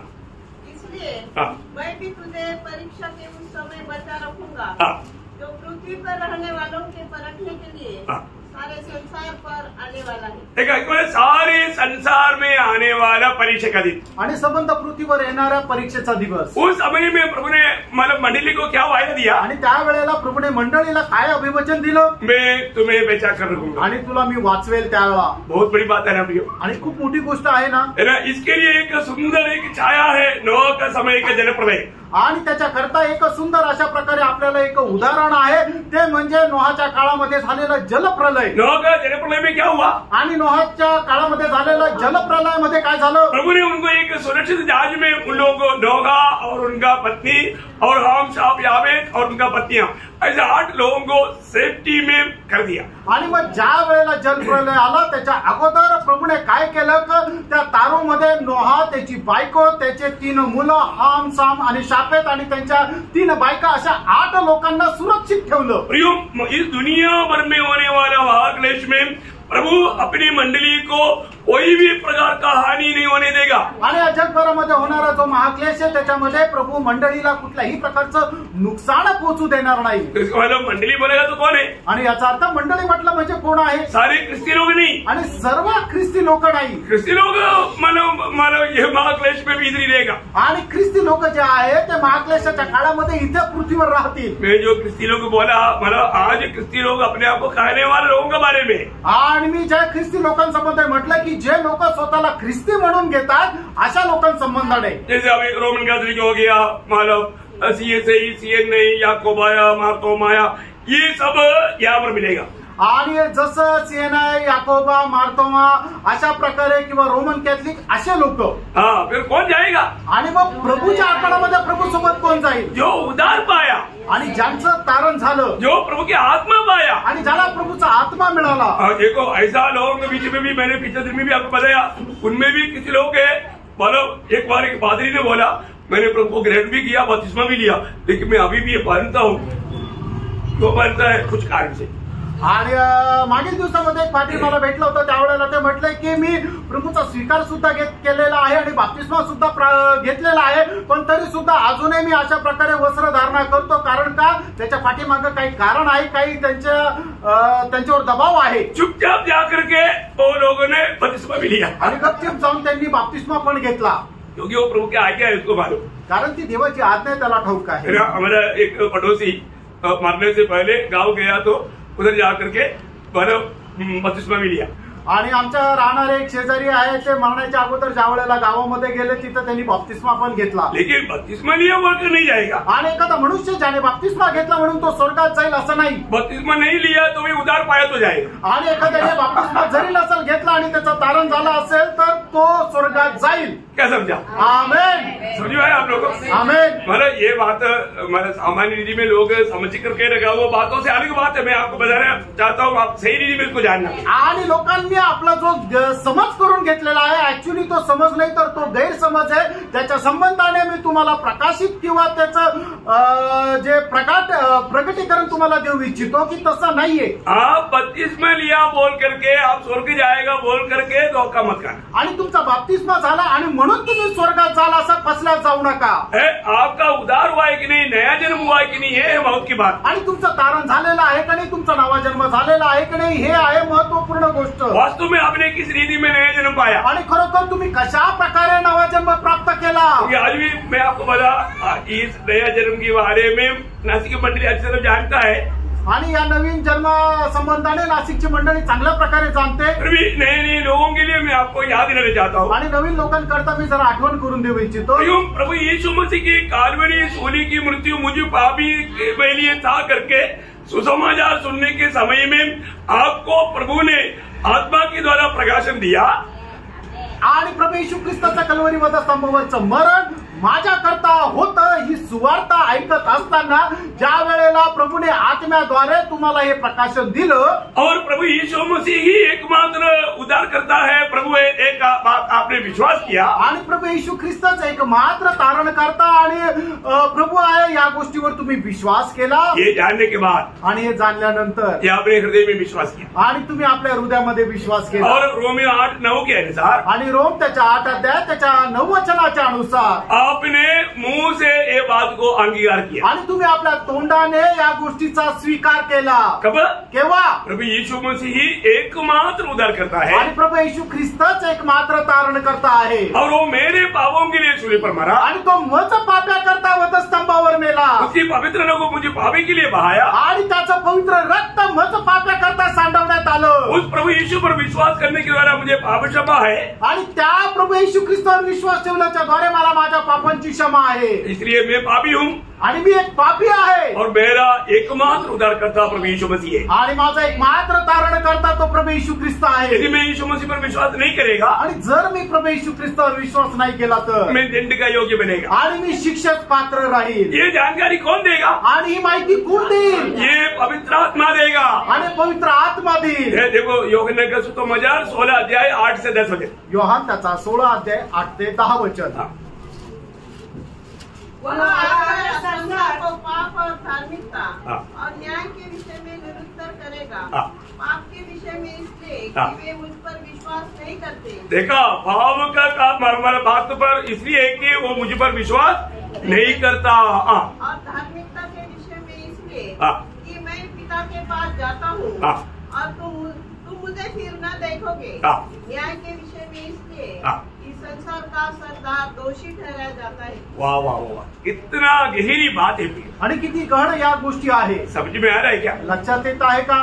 इसलिए हाँ मैं भी तुझे परीक्षा के उस समय बचा रखूंगा हाँ जो पृथ्वी पर रहने वालों के परखने के लिए हाँ। सारे संसार पर आने वाला है। देखा सारे संसार में आने वाला परीक्षा का दिन आणि संबंध पृथ्वीवर येणाऱ्या परीक्षेचा दिवस। उस समय में प्रभु ने मतलब मंडली को क्या वायदा दिया, आणि त्यावेळेला प्रभूने मंडळीला काय अभिवचन दिलं, मैं तुम्हें बचा कर रखूंगा। आणि तुला मी वाचवेल त्यावेळा। बहुत बड़ी बात है ना प्रियो, आणि खूप मोठी गोष्ट आहे ना। है ना। इसके लिए एक सुंदर एक छाया है नोह का समय का जलप्रलय, आणि त्याच्या करता एक सुंदर अशा प्रकारे आपल्याला एक उदाहरण आहे, ते म्हणजे नोहाच्या काळामध्ये झालेलं जलप्रलय। नोह का जलप्रलय में क्या हुआ, आणि नोहाच्या काळामध्ये झालेलं जलप्रलयामध्ये काय झालं, प्रभु ने उनको एक सुरक्षित जहाज में उन लोगों को नोह और उनका पत्नी और हाम शाप यावेत और उनका पत्नियां ऐसे 8 लोगों को सेफ्टी में कर दिया। आणि मग ज्या वेळेला जलप्रलय आला त्याच्या अगोदर प्रभूने काय केलं की त्या तारूमध्ये नोहा, त्याची बायको, त्याचे 3 मुलं हाम साम आणि शापेत आणि त्यांच्या 3 बायका अशा 8 लोकांना सुरक्षित ठेवलं। प्रियो, इस दुनिया भर में होने वाला महाक्लेश में प्रभु अपनी मंडली को कोई भी प्रकार का हानि नहीं होने देगा। आणि जगभरामध्ये होणारा जो महाक्लेश आहे त्याच्यामध्ये प्रभू मंडळीला कुठल्याही प्रकारचं नुकसान पोहोचू देणार नाही। इसका मतलब मंडली बोलेगा तो कौन है, आणि याचा अर्थ मंडळी म्हटलं म्हणजे कोण आहे, सारे ख्रिस्ती लोग नहीं, आणि सर्व ख्रिस्ती लोक नाही। ख्रिस्ती लोग मानो ये महाक्लेश में भी इधर ही रहेगा, आणि ख्रिस्ती लोक जे आहेत ते महाक्लेशाच्या काळामध्ये इथे पृथ्वीवर राहतील। मैं जो ख्रिस्ती लोग बोला, मतलब आज ख्रिस्ती लोग अपने आप को कहने वाले लोगों के बारे में, आणि मी ज्या ख्रिस्ती लोकांसंबंध म्हटलं की जे लोक स्वतःला ख्रिस्ती म्हणून घेतात अशा लोकांसंबंधाने, जैसे अभी रोमन कैथोलिक हो गया, मतलब सीएन नहीं, याकूब आया, मार्तोम आया, ये सब यहाँ पर मिलेगा। आणि जसं सीएनआय, याकोबा, मार्तोमा अशा प्रकारे किंवा रोमन कॅथलिक असे लोक, हाँ फिर कौन जाएगा, आणि मग प्रभूच्या आकारामध्ये प्रभू सोबत कोण जाईल, जो उद्धार पाया, आणि ज्यांचं तारण झालं, जो प्रभु की आत्मा पाया, आणि ज्याला प्रभूचा आत्मा मिळाला। देखो ऐसा लोगों के बीच में भी मैंने पिछले दिन में भी आपको बताया, उनमें भी किसी लोग है, मतलब एक बार एक पादरी ने बोला मैंने प्रभु को ग्रहण भी किया, बपतिस्मा भी लिया, लेकिन मैं अभी भी ये मानता हूँ, तो मानता है कुछ कारण से। आणि मागील दिवसामध्ये एक पाटील मला भेटलं होतं, त्यावेळेला ते म्हटले की मी प्रभूचा स्वीकार सुद्धा केलेला आहे आणि बाप्तिस्मा सुद्धा घेतलेला आहे, पण तरी सुद्धा अजूनही मी अशा प्रकारे वस्त्र धारणा करतो, कारण का त्याच्या पाठीमागं काही कारण आहे, काही त्यांच्यावर दबाव आहे। चुपचाप जाकर के वो लोगों ने बपतिस्मा भी लिया, आणि गपचिप जाऊन त्यांनी बाप्तिस्मा पण घेतला, क्योंकि वो प्रभु की आज्ञा है, उसको मालूम, कारण ती देवाची आज्ञा त्याला ठाऊक आहे। हमारा एक पड़ोसी मरने से पहले गाँव गया तो उधर जाकर के बपतिस्मा भी लिया, आणि आमच्या राहणारे एक शेजारी आहे, ते मरण्याच्या अगोदर ज्या वेळेला गावामध्ये गेले तिथं त्यांनी बप्तिस्मा पण घेतला. लेकिन बपतिस्मा लिया बोल के नहीं जाएगा. आणि एखादा मनुष्य ज्याने बप्तिस्मा घेतला म्हणून तो स्वर्गात जाईल असं नाही. बपतिस्मा नहीं लिया तो भी उधार पाया तो जाएगा. आणि एखाद्याने बप्तिस्मा जरी नसेल घेतला आणि त्याचं तारण झालं असेल तर तो स्वर्गात जाईल. क्या समझा? आमेन. समझो है आप लोगों. आमेन. मतलब ये बात मतलब सामान्य रीति में लोग समझ करके रखा, वो बातों से अलग बात है. मैं आपको बताना चाहता हूँ, आप सही रीति में इसको जानना. आणि लोकांनी आपला जो समज करून घेतलेला आहे, ऍक्च्युली तो समज नाही तर तो गैरसमज आहे. त्याच्या संबंधाने मी तुम्हाला प्रकाशित किंवा त्याचं जे प्रकटीकरण तुम्हाला देऊ इच्छितो की तसं नाहीये. आप बपतिस्मा लिया बोल करके आप स्वर्ग जाएगा बोल करके धोखा मत करना. आणि तुमचा बप्तिस्मा झाला आणि म्हणून तुम्ही स्वर्गात झाला असं फसल्यात जाऊ नका. आपका उद्धार हुआ है कि नहीं, नया जन्म हुआ है कि नहीं, ये है बहुत की बात. आणि तुमचं तारण झालेलं आहे का नाही, तुमचा नवा जन्म झालेला आहे की नाही, हे आहे महत्वपूर्ण गोष्ट. वास्तव में आपने किस रीति में नया जन्म पाया आणि खरोखर तुम्ही कशा प्रकारे नवा जन्म प्राप्त केला. आज भी मैं आपको बता, इस नया जन्म के बारे में नासिक की मंडली अच्छी तरह जानता है. आणि या नवीन जन्म संबंधाने नाशिकची मंडळी चांगल्या प्रकारे जाणते. फिर भी नए नए लोगों के लिए मैं आपको याद दिलाना चाहता हूँ. आणि नवीन लोकांकरता मी जरा आठवण करून देऊ इच्छितो. प्रभु यीशु मसीह की काल्वरी सूली की मृत्यु मुझे पापी के लिए था करके सुसमाचार सुनने के समय में आपको प्रभु ने आत्मा के द्वारा प्रकाशन दिया. आणि प्रभू येशू ख्रिस्ताचा कल्वरी वधस्तंभावरचं मरण माझ्याकरता होतं. ही सुवार्ता ऐकत असताना ज्या वेळेला प्रभूने आत्म्याद्वारे तुम्हाला हे प्रकाशन दिलं. और प्रभु यीशु मसीह ही एकमात्र उद्धार करता है. प्रभु एक बात आपने विश्वास किया. आणि प्रभू येशू ख्रिस्तच एकमात्र तारण करता आणि प्रभू आहे या गोष्टीवर तुम्ही विश्वास केला. ये जानने के बाद आणि हे जाणल्यानंतर ये अपने हृदय में विश्वास किया. आणि तुम्ही आपल्या हृदयामध्ये विश्वास केला. और रोमियो 8:9 के अनुसार आणि रोम त्याच्या 8 अध्याय त्याच्या 9 वचनाच्या अनुसार आपने मुंह से ये बात को अंगीकार किया. आणि तुम्ही आपल्या तोंडाने या गोष्टीचा स्वीकार केला. कब? केव्हा? प्रभु यीशु मसीह ही एकमात्र उद्धार करता है. आणि प्रभू येशू ख्रिस्तच एकमात्र तारण करता आहे. और वो मेरे पापों के लिए सूली पर मरा. आणि तो मज पाप्या करता वधस्तंभावर मेला. उसकी पवित्र रक्त को मुझे पापी के लिए बहाया. आणि त्याचं पवित्र रक्त मज पाप्या करता सांडवण्यात आलं. उस प्रभु यीशु पर विश्वास करने के द्वारा मुझे पाप क्षमा है. आणि त्या प्रभू येशू ख्रिस्तावर विश्वास ठेवल्याच्या द्वारे मला माझ्या पापांची क्षमा आहे. इसलिए मैं पापी हूँ आणि मी एक पापी आहे. और मेरा एकमात्र उद्धारकर्ता प्रभु यीशु मसीह है. आणि माझा एकमात्र तारण करता तो प्रभु येशू ख्रिस्त आहे. यदि मैं यीशु मसीह पर विश्वास नहीं करेगा आणि जर मी प्रभु येशू ख्रिस्तावर विश्वास नाही केला तर मैं दंड का योग्य बनेगा. आणि मी शिक्षक पात्र राहील. ये जानकारी कौन देगा? आणि ही माहिती कोण देईल? ये पवित्र आत्मा देगा. आणि पवित्र आत्मा देईल. ये देखो यूहन्ना का सुसमाचार 16 अध्याय 8 से 10 वचन. योहान त्याचा 16 अध्याय 8 ते 10 वचन. वह आकर संसार को पाप और धार्मिकता हाँ। और न्याय के विषय में निरुत्तर करेगा। हाँ। पाप के विषय में इसलिए हाँ। कि वे मुझ पर विश्वास नहीं करते। देखा, पाप का हमारे बात पर इसलिए कि वो मुझ पर विश्वास नहीं करता. और धार्मिकता के विषय में इसलिए हाँ। कि मैं पिता के पास जाता हूँ हाँ। और तुम मुझे फिर न देखोगे। हाँ। न्याय के विषय में इसलिए हाँ। कि संसार का सरदार दोषी ठहराया जाता है। वाह वाह वाह, कितना गहरी बात है. आणि किती गहन या गोष्टी आहे. समझ में आ रहा है क्या? लक्षात येत आहे का?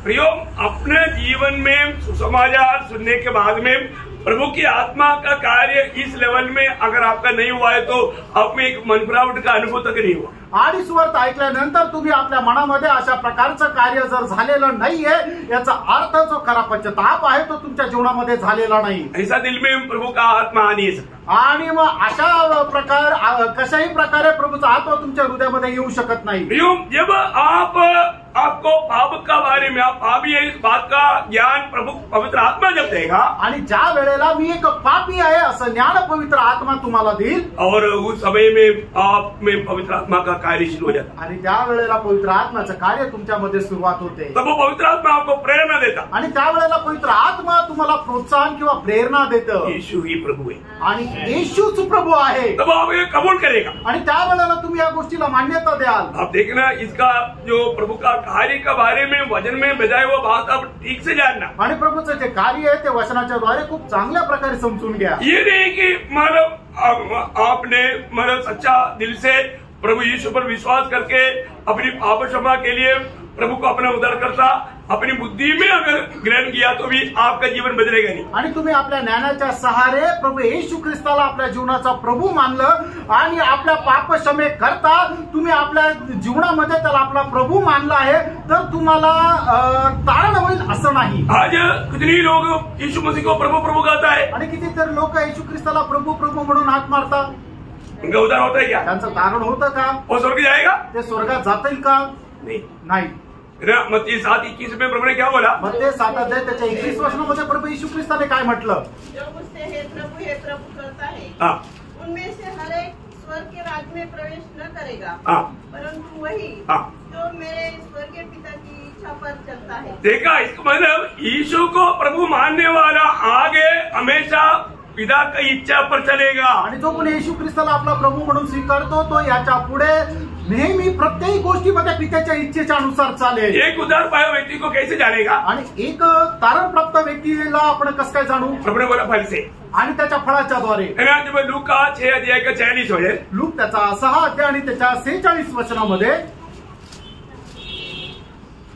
प्रियो, अपने जीवन में सुसमाचार सुनने के बाद में प्रभु की आत्मा का कार्य इस लेवल में अगर आपका नहीं हुआ है तो आप में एक मनफिरावट का अनुभव तक नहीं हुआ. आणि सुवार्ता ऐकल्यानंतर तुम्ही आपल्या मनामध्ये अशा प्रकारचं कार्य जर झालेलं नाहीये याचा अर्थ जो खरा पश्चाताप आहे तो तुमच्या जीवनामध्ये झालेला नाही. ऐसा दिल में प्रभु का आत्मा आ नहीं सकता. आणि मग अशा प्रकार कशाही प्रकारे प्रभूचा आत्मा तुमच्या हृदयामध्ये येऊ शकत नाही. जब आपको पाप का बारे में आप पापी है इस बात का ज्ञान प्रभु पवित्र आत्मा जब देगा आणि ज्या वेळेला मी एक पापी आहे असं ज्ञान पवित्र आत्मा तुम्हाला देईल और उस समय में आप में पवित्र आत्मा का कार्य शुरू हो जाता आणि त्या वेळेला पवित्र आत्म्याचं कार्य तुमच्यामध्ये सुरुवात होते. तब वो पवित्र आत्मा आपको प्रेरणा देता आणि त्यावेळेला पवित्र आत्मा तुम्हाला प्रोत्साहन किंवा प्रेरणा देतं. यीशु ही प्रभु है आणि येशूच प्रभु आहे. तब आप ये कबूल करेगा आणि त्यावेळेला तुम्ही या गोष्टीला मान्यता द्याल. आप देखना, इसका जो प्रभु का कार्य के बारे में वचन में बजाय वो बात आप ठीक से जानना. आणि प्रभूचं जे कार्य आहे ते वचनाच्या द्वारे खूप चांगल्या प्रकारे समजून घ्या. ये नहीं कि मतलब आपने मतलब सच्चा दिल से प्रभु यीशु पर विश्वास करके अपनी पाप क्षमा के लिए प्रभू को अपना उद्धारकर्ता अपनी बुद्धी में अगर ग्रहण किया तो भी आपका जीवन बदलेगा नहीं. आणि तुम्ही आपल्या ज्ञानाच्या सहारे प्रभू येशू ख्रिस्ताला आपल्या जीवनाचा प्रभू मानलं आणि आपल्या पाप क्षमे करता तुम्ही आपल्या जीवनामध्ये त्याला आपला प्रभू मानला आहे तर तुम्हाला तारण होईल असं नाही. आज कितनी लोग यीशु मसीह को प्रभु प्रभु कहता है आणि कितीतरी लोक येशू ख्रिस्ताला प्रभू प्रभू म्हणून हाक मारतात. उनका उद्धार होता है क्या? त्यांचं तारण होतं का? वो स्वर्ग जाएगा? ते स्वर्गात जातील का? नाही. मत्ती 7:21 में प्रभु ने क्या बोला? मत्ती 7 त्याच्या 21 वचनामध्ये प्रभू येशू ख्रिस्ताने काय म्हटलं? जो मुझसे हे प्रभु करता है उनमें से हर एक स्वर्ग के राज्य में प्रवेश न करेगा परंतु वही जो मेरे स्वर्गीय पिता की इच्छा पर चलता है. देखा, इसका मतलब यीशु को प्रभु मानने वाला आगे हमेशा पिता की इच्छा पर चलेगा. आणि जो कोणी येशू ख्रिस्ताला आपला प्रभू म्हणून स्वीकारतो तो याच्या पुढे नेहमी प्रत्येक गोष्टीमध्ये पित्याच्या इच्छेच्या अनुसार चालेल. एक उद्धार पाया व्यक्ति को कैसे जानेगा? आणि एक तारण प्राप्त व्यक्तीला आपण कसं काय जाणू? प्रभु ने बोला फल से, आणि त्याच्या फळाच्या द्वारे. जब लूका 6:46 हो जाए, लूक त्याचा 6 अध्याय आणि त्याच्या 46 वचनामध्ये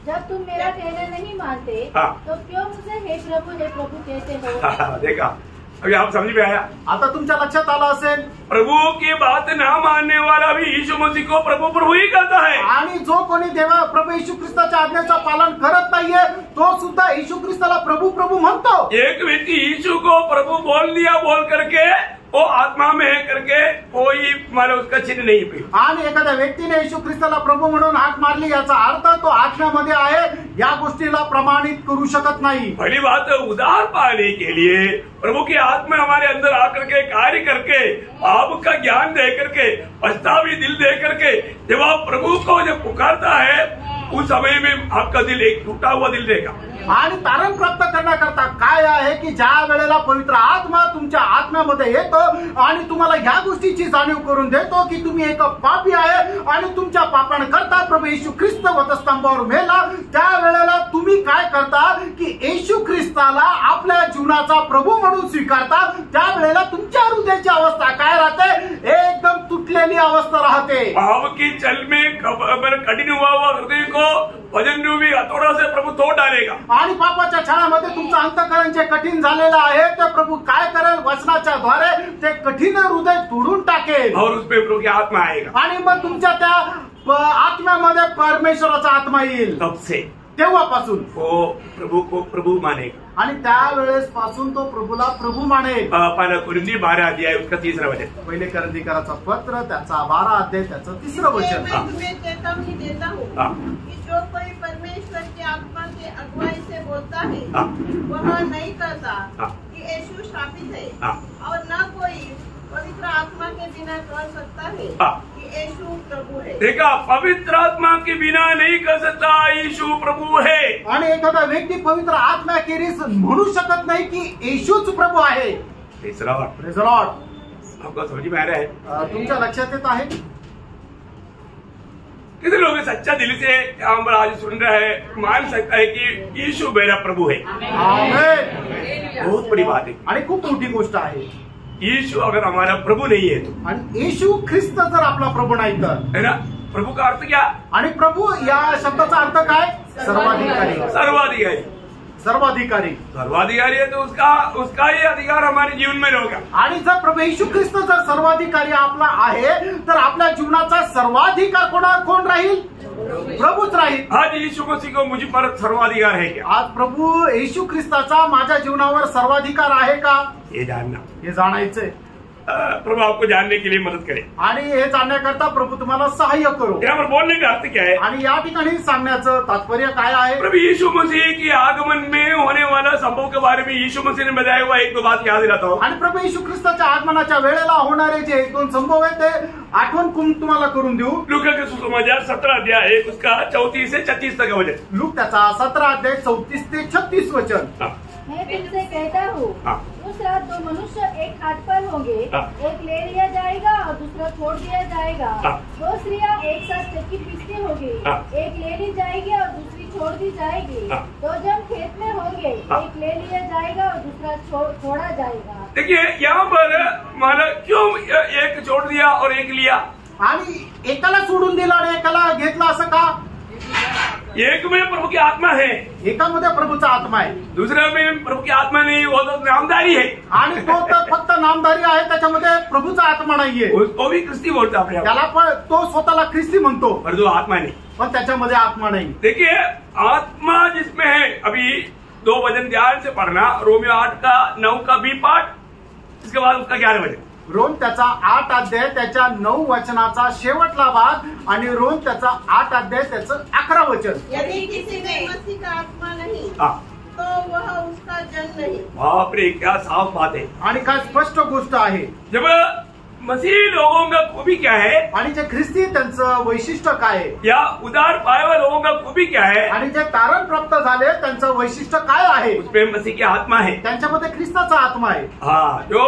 जब तुम मेरा कहना नहीं मानते तो क्यों मुझे हे प्रभु कहते हो? देखा, अभी आप समझ में आया? आता तुमच्या लक्षात आलं असेल प्रभु की बात ना मानने वाला भी यीशु मसीह को प्रभु प्रभु ही कहता है. आणि जो कोणी प्रभू येशू ख्रिस्ताच्या आज्ञेचं पालन करत नाहीये तो सुद्धा येशू ख्रिस्ताला प्रभू प्रभू म्हणतो. एक व्यक्ति यीशु को प्रभु बोल दिया बोल करके वो आत्मा में है करके कोई मानो उसका चिन्ह नहीं पड़ी. आणि एखाद्या व्यक्तीने येशू ख्रिस्ताला प्रभू म्हणून हाक मारली याचा अर्थ तो आत्म्यामध्ये आहे या गोष्टीला प्रमाणित करू शकत नाही. पहली बात, उद्धार पाने के लिए प्रभु की आत्मा हमारे अंदर आकर के कार्य करके आपका ज्ञान दे करके पछतावी दिल दे करके जब आप प्रभु को जब पुकारता है उस समय में आपका दिल एक टूटा हुआ दिल देगा. आणि तारण प्राप्त करण्याकरता काय आहे की ज्या वेळेला पवित्र आत्मा तुमच्या आत्म्यामध्ये येतो आणि तुम्हाला ह्या गोष्टीची जाणीव करून देतो की तुम्ही एक पापी आहे आणि तुमच्या पापांकरता प्रभू येशू ख्रिस्त वधस्तंभावर मेला, त्या वेळेला तुम्ही काय करता की येशू ख्रिस्ताला आपल्या जीवनाचा प्रभू म्हणून स्वीकारता. त्या वेळेला तुमच्या हृदयाची अवस्था काय राहते? एकदम तुटलेली अवस्था राहते. पाप की चल में कठिन हुआ हृदय को वजन रूपी हथौड़ा से प्रभु तोड़ डालेगा. आणि पापाच्या छळामध्ये तुमचं अंतःकरण जे कठीण झालेलं आहे ते प्रभू काय करेल? वचनाच्या द्वारे ते कठीण हृदय तोडून टाकेल और उस पे प्रभु की आत्मा आएगा. आणि मग तुमच्या त्या आत्म्यामध्ये परमेश्वराचा आत्मा येईल. तब से तेव्हापासून वो प्रभु को प्रभु मानेगा आणि त्यावेळेस पासून तो प्रभूला प्रभू मानेल. पहिला कुरिन्थी 12 उसका 3 वचन. पहिले करंदीकराचा पत्र त्याचा 12 अध्याय त्याचं 3 वचन. मैं तुम्हें चेतावनी देता हूँ कि जो कोई परमेश्वर की आत्मा के अगुवाई से बोलता है वह नहीं कहता कि यीशु शापित है और न कोई पवित्र आत्मा के बिना कह सकता है कि यीशु प्रभु है. देखा, पवित्र आत्मा के बिना नहीं कह सकता यीशु प्रभु है. आणि एखादा व्यक्ती पवित्र आत्म्याखेरीज म्हणू शकत नाही की येशूच प्रभु आहे. Praise Lord. Praise Lord. आपको समझ में आ रहा है? तुमच्या लक्षात येत आहे? कितने लोग सच्चा दिल से हम आज सुन रहे हैं, मान सकता है कि यीशु मेरा प्रभु है. आमेन. बहुत बड़ी बात है. आणि खूप मोठी गोष्ट आहे. यीशु अगर हमारा प्रभु नहीं है तो, आणि येशू ख्रिस्त जर आपला प्रभु नाही तर, है ना? प्रभु का अर्थ क्या? आणि प्रभू या शब्दाचा अर्थ काय? सर्वाधिकारी. सर्वाधिकारी. सर्वाधिकारी. सर्वाधिकारी है तो उसका ही अधिकार हमारे जीवन में होगा. आणि जर प्रभू येशू ख्रिस्त जर सर्वाधिकारी आपला आहे तर आपल्या जीवनाचा सर्वाधिकार कोण राहील? प्रभूच राहील. आज यीशु मसीह को मुझ पर सर्वाधिकार है क्या? आज प्रभू येशू ख्रिस्ताचा माझ्या जीवनावर सर्वाधिकार आहे का? ये जानना, हे जाणायचंय. प्रभु आपको जानने के लिए मदद करे. आणि हे जाणण्याकरता प्रभू तुम्हाला सहाय्य करो. यहाँ पर बोलने का अर्थ क्या है? आणि या ठिकाणी सांगण्याचं तात्पर्य काय आहे? प्रभु यीशु मसीह की आगमन में होने वाला संभव के बारे में यीशु मसीह ने बताया हुआ एक दो बात याद दिलाता हूँ. आणि प्रभू येशू ख्रिस्ताच्या आगमनाच्या वेळेला होणारे जे 1-2 संभव आहेत ते आठवण तुम्हाला करून देऊ. लूका के सुसमाचार 17 अध्याय उसका 34 से 36 तक वचन. लूक त्याचा 17 अध्याय 34 ते 36 वचन. मैं तुमसे कहता हूँ उस रात 2 मनुष्य एक हाथ पर होंगे, एक ले लिया जाएगा और दूसरा छोड़ दिया जाएगा. 2 स्त्रियाँ एक साथ चक्की पीसती होगी, एक ले ली जाएगी और दूसरी छोड़ दी जाएगी. 2 जन खेत में होंगे, एक ले लिया जाएगा और दूसरा छोड़ा जाएगा. देखिए यहाँ पर माना क्यों एक छोड़ दिया और एक लिया? आणि एकाला सोडून दिलं आणि एकाला घेतलं असं का? एक में प्रभु की आत्मा है, एकामध्ये प्रभूचा आत्मा आहे, दूसरे में प्रभु की आत्मा नहीं, वो तो नामधारी है, आणि तो तर फक्त नामधारी आहे, त्याच्यामध्ये प्रभूचा आत्मा नाहीये. तो भी ख्रिस्ती बोलता अपने आप, त्याला पण तो स्वतःला ख्रिस्ती म्हणतो, पर जो आत्मा नहीं. पण त्याच्यामध्ये आत्मा नाही. देखिए आत्मा जिसमें है, अभी 2 वचन ध्यान से पढ़ना, रोमियो 8 का 9 का बी पाठ, इसके बाद उसका 11 वचन. रोम त्याचा 8 अध्याय त्याच्या 9 वचनाचा शेवटला भाग, आणि रोम त्याचा 8 अध्याय त्याचं 11 वचन. यदि किसी में मसीह का आत्मा नहीं तो वह उसका जन नहीं. बाप रे, क्या साफ बात है. आणि काय स्पष्ट गोष्ट आहे. जब मसीही लोगों का खूबी क्या है, आणि जे ख्रिस्ती त्यांचं वैशिष्ट्य काय आहे, या उदार पाए हुए लोगों का खूबी क्या है, आणि जे तारण प्राप्त झाले त्यांचं वैशिष्ट्य काय आहे, उसमें मसीह की आत्मा है. त्यांच्यामध्ये ख्रिस्ताचा आत्मा आहे. हाँ, जो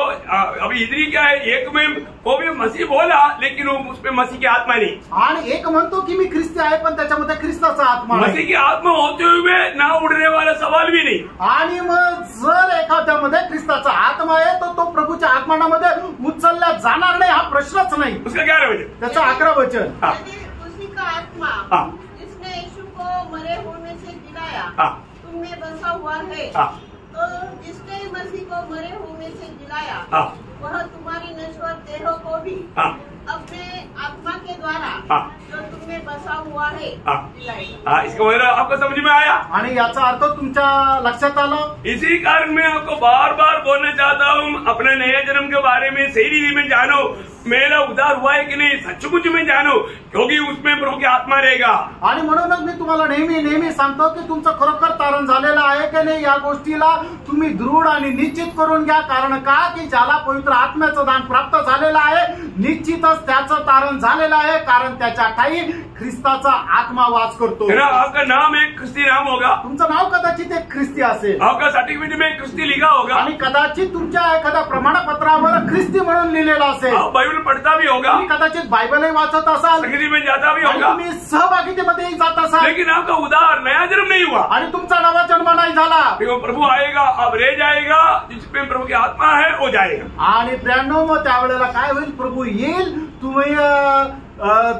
अभी इधरी क्या है, एक में वो भी मसीह बोला लेकिन उसमें मसीह की आत्मा नहीं. आणि एक म्हणतो की मी ख्रिस्ती आहे, पण त्याच्यामध्ये ख्रिस्ताचा आत्मा मसीह आहे. की आत्मा होते हुए ना उड़ने वाला सवाल भी नहीं. आणि मग जर एखाद्यामध्ये ख्रिस्ताचा आत्मा आहे तर तो प्रभूच्या आत्मानामध्ये उचलला जाणार नाही, हा प्रश्नच नाही. उसका 11 वचन. त्याचं 11 वचन. हाँ. यदि उसी का आत्मा हाँ. जिसने यीशु को मरे होने से जिलाया हाँ. तुम में बसा हुआ है, हाँ. तो जिसने मसीह को मरे होने से जिलाया हाँ. वह तुम्हारी नश्वर देहों को भी हाँ. अपने आत्मा के द्वारा हाँ. जो तुम में बसा हुआ है हाँ. जिलाएगा. हाँ, इसका मतलब आपको समझ में आया. आणि याचा अर्थ तुमच्या लक्षात आलं. इसी कारण मैं आपको बार बार बोलना चाहता हूँ, अपने नए जन्म के बारे में सही रीति में जानो, मेरा उद्धार हुआ है कि नहीं सचमुच में जानो, क्योंकि उसमें प्रभु की आत्मा रहेगा. आणि म्हणूनच मी तुम्हाला नेहमी सांगतो की तुमचं खरोखर तारण झालेलं आहे की नाही, या गोष्टीला तुम्ही दृढ आणि निश्चित करून घ्या. कारण का, की ज्याला पवित्र आत्म्याचं दान प्राप्त झालेलं आहे, निश्चितच त्याचं तारण झालेलं आहे, कारण त्याच्या ठाई ख्रिस्ताचा आत्मा वास करतो. है ना, आपका नाम एक ख्रिस्ती नाम होगा, तुमचं नाव कदाचित एक ख्रिस्ती असेल, आपका सर्टिफिकेट में ख्रिस्ती लिखा होगा, आणि कदाचित तुमच्या एखाद्या प्रमाणपत्रावर ख्रिस्ती म्हणून लिहिलेलं असेल. आप बाइबल पढ़ता भी होगा, तुम्ही कदाचित बायबलही वाचत असाल, संगति में जाता भी आणि होगा, तुम्ही सहभागितेमध्येही जात असाल, लेकिन आपका उद्धार नया जन्म नहीं हुआ. आणि तुमचा नवा जन्म नाही झाला. देखो प्रभु आएगा, अब रह जाएगा, जिसमें प्रभु की आत्मा है वो जाएगा. आणि प्रियांनो, मग त्यावेळेला काय होईल, प्रभू येईल, तुम्ही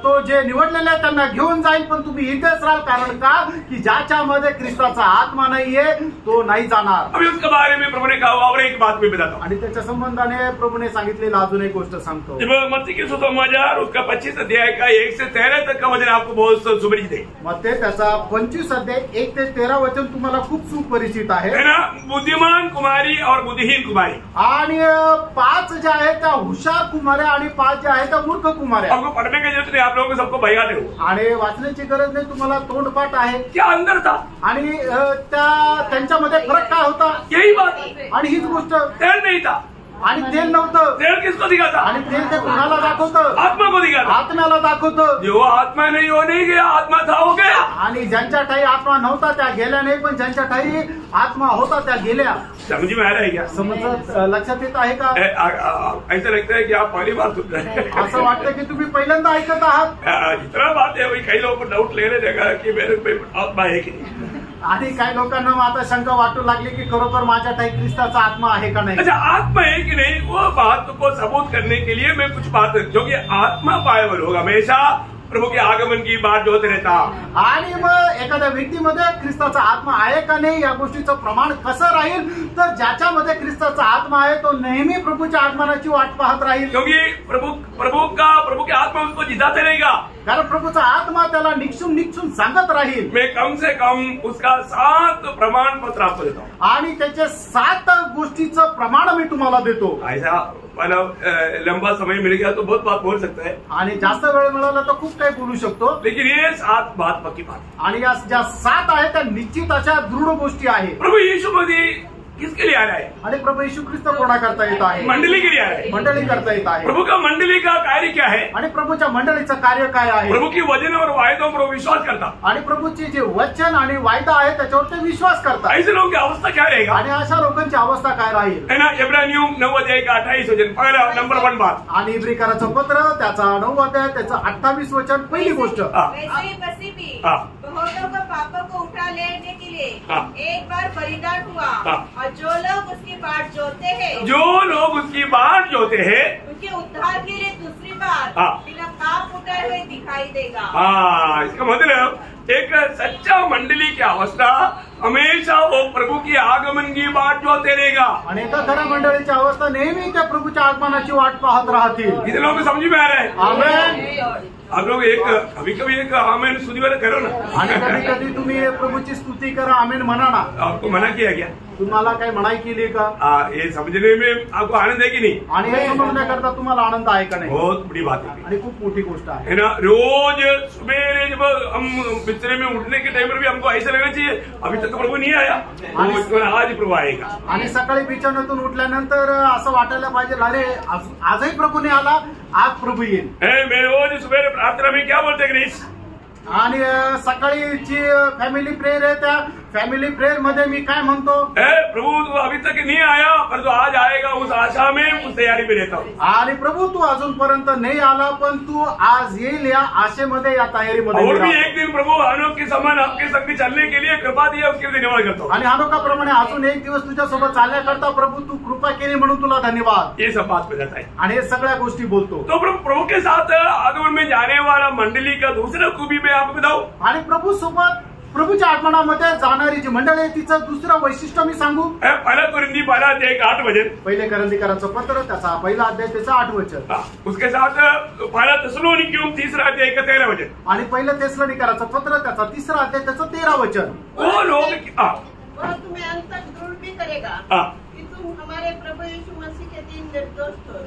तो जे निवडलेले आहे त्यांना घेऊन जाईल, पण तुम्ही इथेच राहाल. कारण का, की ज्याच्यामध्ये ख्रिस्ताचा आत्मा नाहीये तो नाही जाणार. अभी उसके बारे में प्रभु ने कहा, और एक बात भी बताता हूँ. आणि त्याच्या संबंधाने प्रभूने सांगितलेलं अजून एक गोष्ट सांगतो. जब मत्ती के सुसमाचार उसका 25 अध्याय का 1 से 13 तक का वचन आपको बहुत सुपरिचित है. मग ते त्याचा 25 अध्याय 1 ते 13 वचन तुम्हाला खूप सुपरिचित आहे. है ना, बुद्धिमान कुमारी और बुद्धिहीन कुमारी. आणि 5 ज्या आहेत त्या हुशार कुमाऱ्या आणि 5 ज्या आहेत त्या मूर्ख कुमाऱ्या. आपको पढ़ने की जरूरत नहीं, आप लोगों को सबको बयाते हो. आणि वाचण्याची गरज नाही, तुम्हाला तोंडपाठ आहे. क्या अंदर था, आणि त्यांच्यामध्ये फरक काय होता, यही बात. आणि हीच गोष्ट. तेल नहीं था, आणि तेल नव्हतं, तेल किसको दिखाता, आणि तेल ते कोणाला दाखवतं, आत्मा को दिखाता. आत्म्याला दाखवतं. जो आत्मा नहीं हो नहीं गया, आत्मा था हो गया. आणि ज्यांच्या ठाई आत्मा नव्हता त्या गेल्या नाही, पण ज्यांच्या ठाई आत्मा होता त्या गेल्या. समझ में आ रहा है क्या? समजत लक्षात येत आहे का? ऐसा लगता है कि आप पहली बार सुन रहे हैं. असं वाटतं की तुम्ही पहिल्यांदा ऐकत आहात. इतना बात है, कई लोगों को डाउट लेने देगा कि मेरे में आत्मा है कि नहीं. आणि काही लोकांना मग आता शंका वाटू लागली की खरोखर माझ्या ठाई ख्रिस्ताचा आत्मा आहे का नाही. अच्छा, आत्मा है कि नहीं, वो बात को सबूत करने के लिए मैं कुछ बात, जो कि आत्मा पायवर होगा, हमेशा प्रभु के आगमन की बात जोते रहता. आणि मग एखाद्या व्यक्तीमध्ये ख्रिस्ताचा आत्मा आहे का नाही या गोष्टीचं प्रमाण कसं राहील, तर ज्याच्यामध्ये ख्रिस्ताचा आत्मा आहे तो नेहमी प्रभूच्या आगमनाची वाट पाहत राहील. क्योंकि प्रभु के आत्मा उसको जिताते रहेगा. कारण प्रभूचा आत्मा त्याला निक्षून सांगत राहील. मैं कम से कम उसका 7 प्रमाण पत्र आपको देता हूँ. आणि त्याचे 7 गोष्टीचं प्रमाण मी तुम्हाला देतो. ऐसा मतलब लंबा समय मिल गया तो बहुत बात बोल सकता है, आणि जास्त वेळ मिळाला तर खूप काही बोलू शकतो. लेकिन ये 7 बात पक्की बात. आणि या ज्या 7 आहेत त्या निश्चित अशा दृढ गोष्टी आहेत. प्रभु यीशु मसीह किसके लिए आ रहा है? आणि प्रभू येशू ख्रिस्त कोणा करता येत आहे? मंडली के लिए आ रहा है. मंडळी करता येत आहे. प्रभु का मंडली का कार्य क्या है? आणि प्रभूच्या मंडळीचं कार्य काय आहे? प्रभु की वचन और वायदों पर विश्वास करता. आणि प्रभूचे जे वचन आणि वायदा आहे त्याच्यावर ते विश्वास करतात. ऐसे लोगों की अवस्था क्या रहेगा? आणि अशा लोकांची अवस्था काय राहील? है ना, इब्रानियों 9 अध्याय का 28 वचन, पहला नंबर 1 बात. आणि इब्रिकराचं पत्र त्याचा 9 अध्याय त्याचं 28 वचन पहिली गोष्ट. वैसे ही मसीह भी हाँ. बहुतों को पापों को उठा लेने के लिए हाँ. एक बार बलिदान हुआ. हाँ. और जो लोग उसकी बाट जोते हैं, जो लोग उसकी बाट जोते हैं, उनके उद्धार के लिए दूसरी बाद हाँ। बिना पाप उठे हुए दिखाई देगा। हाँ, इसका मतलब एक सच्चा मंडली की अवस्था हमेशा वो प्रभु की आगमन की बाट जोते रहेगा। आणि एका खऱ्या मंडळीची अवस्था नेहमी त्या प्रभूच्या आगमनाची वाट पाहत राहतील. कितने लोगों को समझ में आ रहा है? आमेन. आप लोग एक कभी कभी एक आमेन स्तुति वाला करो ना. आणि कधी कधी तुम्ही प्रभूची स्तुती करा, आमेन म्हणा ना. आपको मना किया गया? तुम्हाला काही मनाई केली का? ये समझने में आपको आनंद है कि नहीं? आणि हे समजण्याकरता तुम्हाला आनंद आहे का नाही? बहुत बड़ी बात है. आणि खूप मोठी गोष्ट आहे. है ना. रोज सवेरे जब हम बिस्तरे में उठने के टाइम पर भी हमको ऐसा लगना चाहिए अभी तक तो प्रभु नहीं आया, आज प्रभु आएगा. आणि सकाळी बिछाण्यातून उठल्यानंतर असं वाटायला पाहिजे, अरे आजही प्रभू नाही आला, आज प्रभू येईल. मैं रोज सवेरे प्रार्थना में क्या बोलते ग्रीस? आणि सकाळीची फॅमिली प्रेयर आहे, त्या फॅमिली प्रेयर मध्ये मी काय म्हणतो, प्रभु तू अभी तक नहीं आया पर तू आज आएगा, उस आशा में उस तैयारी में रहता हूँ. आणि प्रभू तू अजूनपर्यंत नाही आला पण तू आज येईल या आशेमध्ये, या तयारीमध्ये. और भी एक दिन प्रभु अनोख के समान आपके संग चलने के लिए कृपा दिया, उसके लिए धन्यवाद करता हूँ. आणि अनोखाप्रमाणे अजून एक दिवस तुझ्यासोबत चालण्याकरता प्रभू तू कृपा केली म्हणून तुला धन्यवाद. ये सब बात पे जाता है आणि हे सगळ्या गोष्टी बोलतो. तो प्रभु के साथ आगमन में जाने वाला मंडली का दूसरा खूबी मैं आपको बताऊं. आणि प्रभू सोबत प्रभूच्या आगमनामध्ये जाणारी जी मंडळी आहे तिचं दुसरं वैशिष्ट्य मी सांगू. पहिला कोरिंथी 8 वचन. पहिले करंदीकरांचं पत्र त्याचा पहिला अध्याय त्याचं 8 वचन. उसके साथ पहिला थिस्सलुनीकियों 3 अध्याय 13 वचन. आणि पहिलं थिस्सलुनीकरांचं पत्र त्याचा 3 अध्याय त्याचं 13 वचन. वो लोग वह तुम्हें अंत तक दृढ़ भी करेगा कि तुम हमारे प्रभु यीशु मसीह के दिन निर्दोष हो.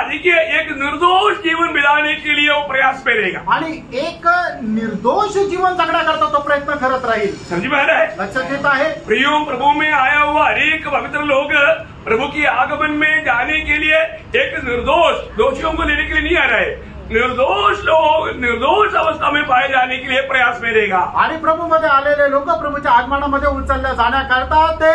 देखिए एक निर्दोष जीवन बिताने के लिए वो प्रयास में रहेगा. आणि एक निर्दोष जीवन जगण्याकरता तो प्रयत्न करत राहील. समझ में आ रहा है? लक्षात येत आहे. प्रियो प्रभु में आया हुआ हरेक पवित्र लोग प्रभु की आगमन में जाने के लिए एक निर्दोष दोषियों को लेने के लिए नहीं आ रहा है, निर्दोष लोग निर्दोष अवस्था में पाए जाने के लिए प्रयास में रहेगा. आणि प्रभू मध्ये आलेले लोक प्रभूच्या आगमनामध्ये उचलल्या जाण्याकरता ते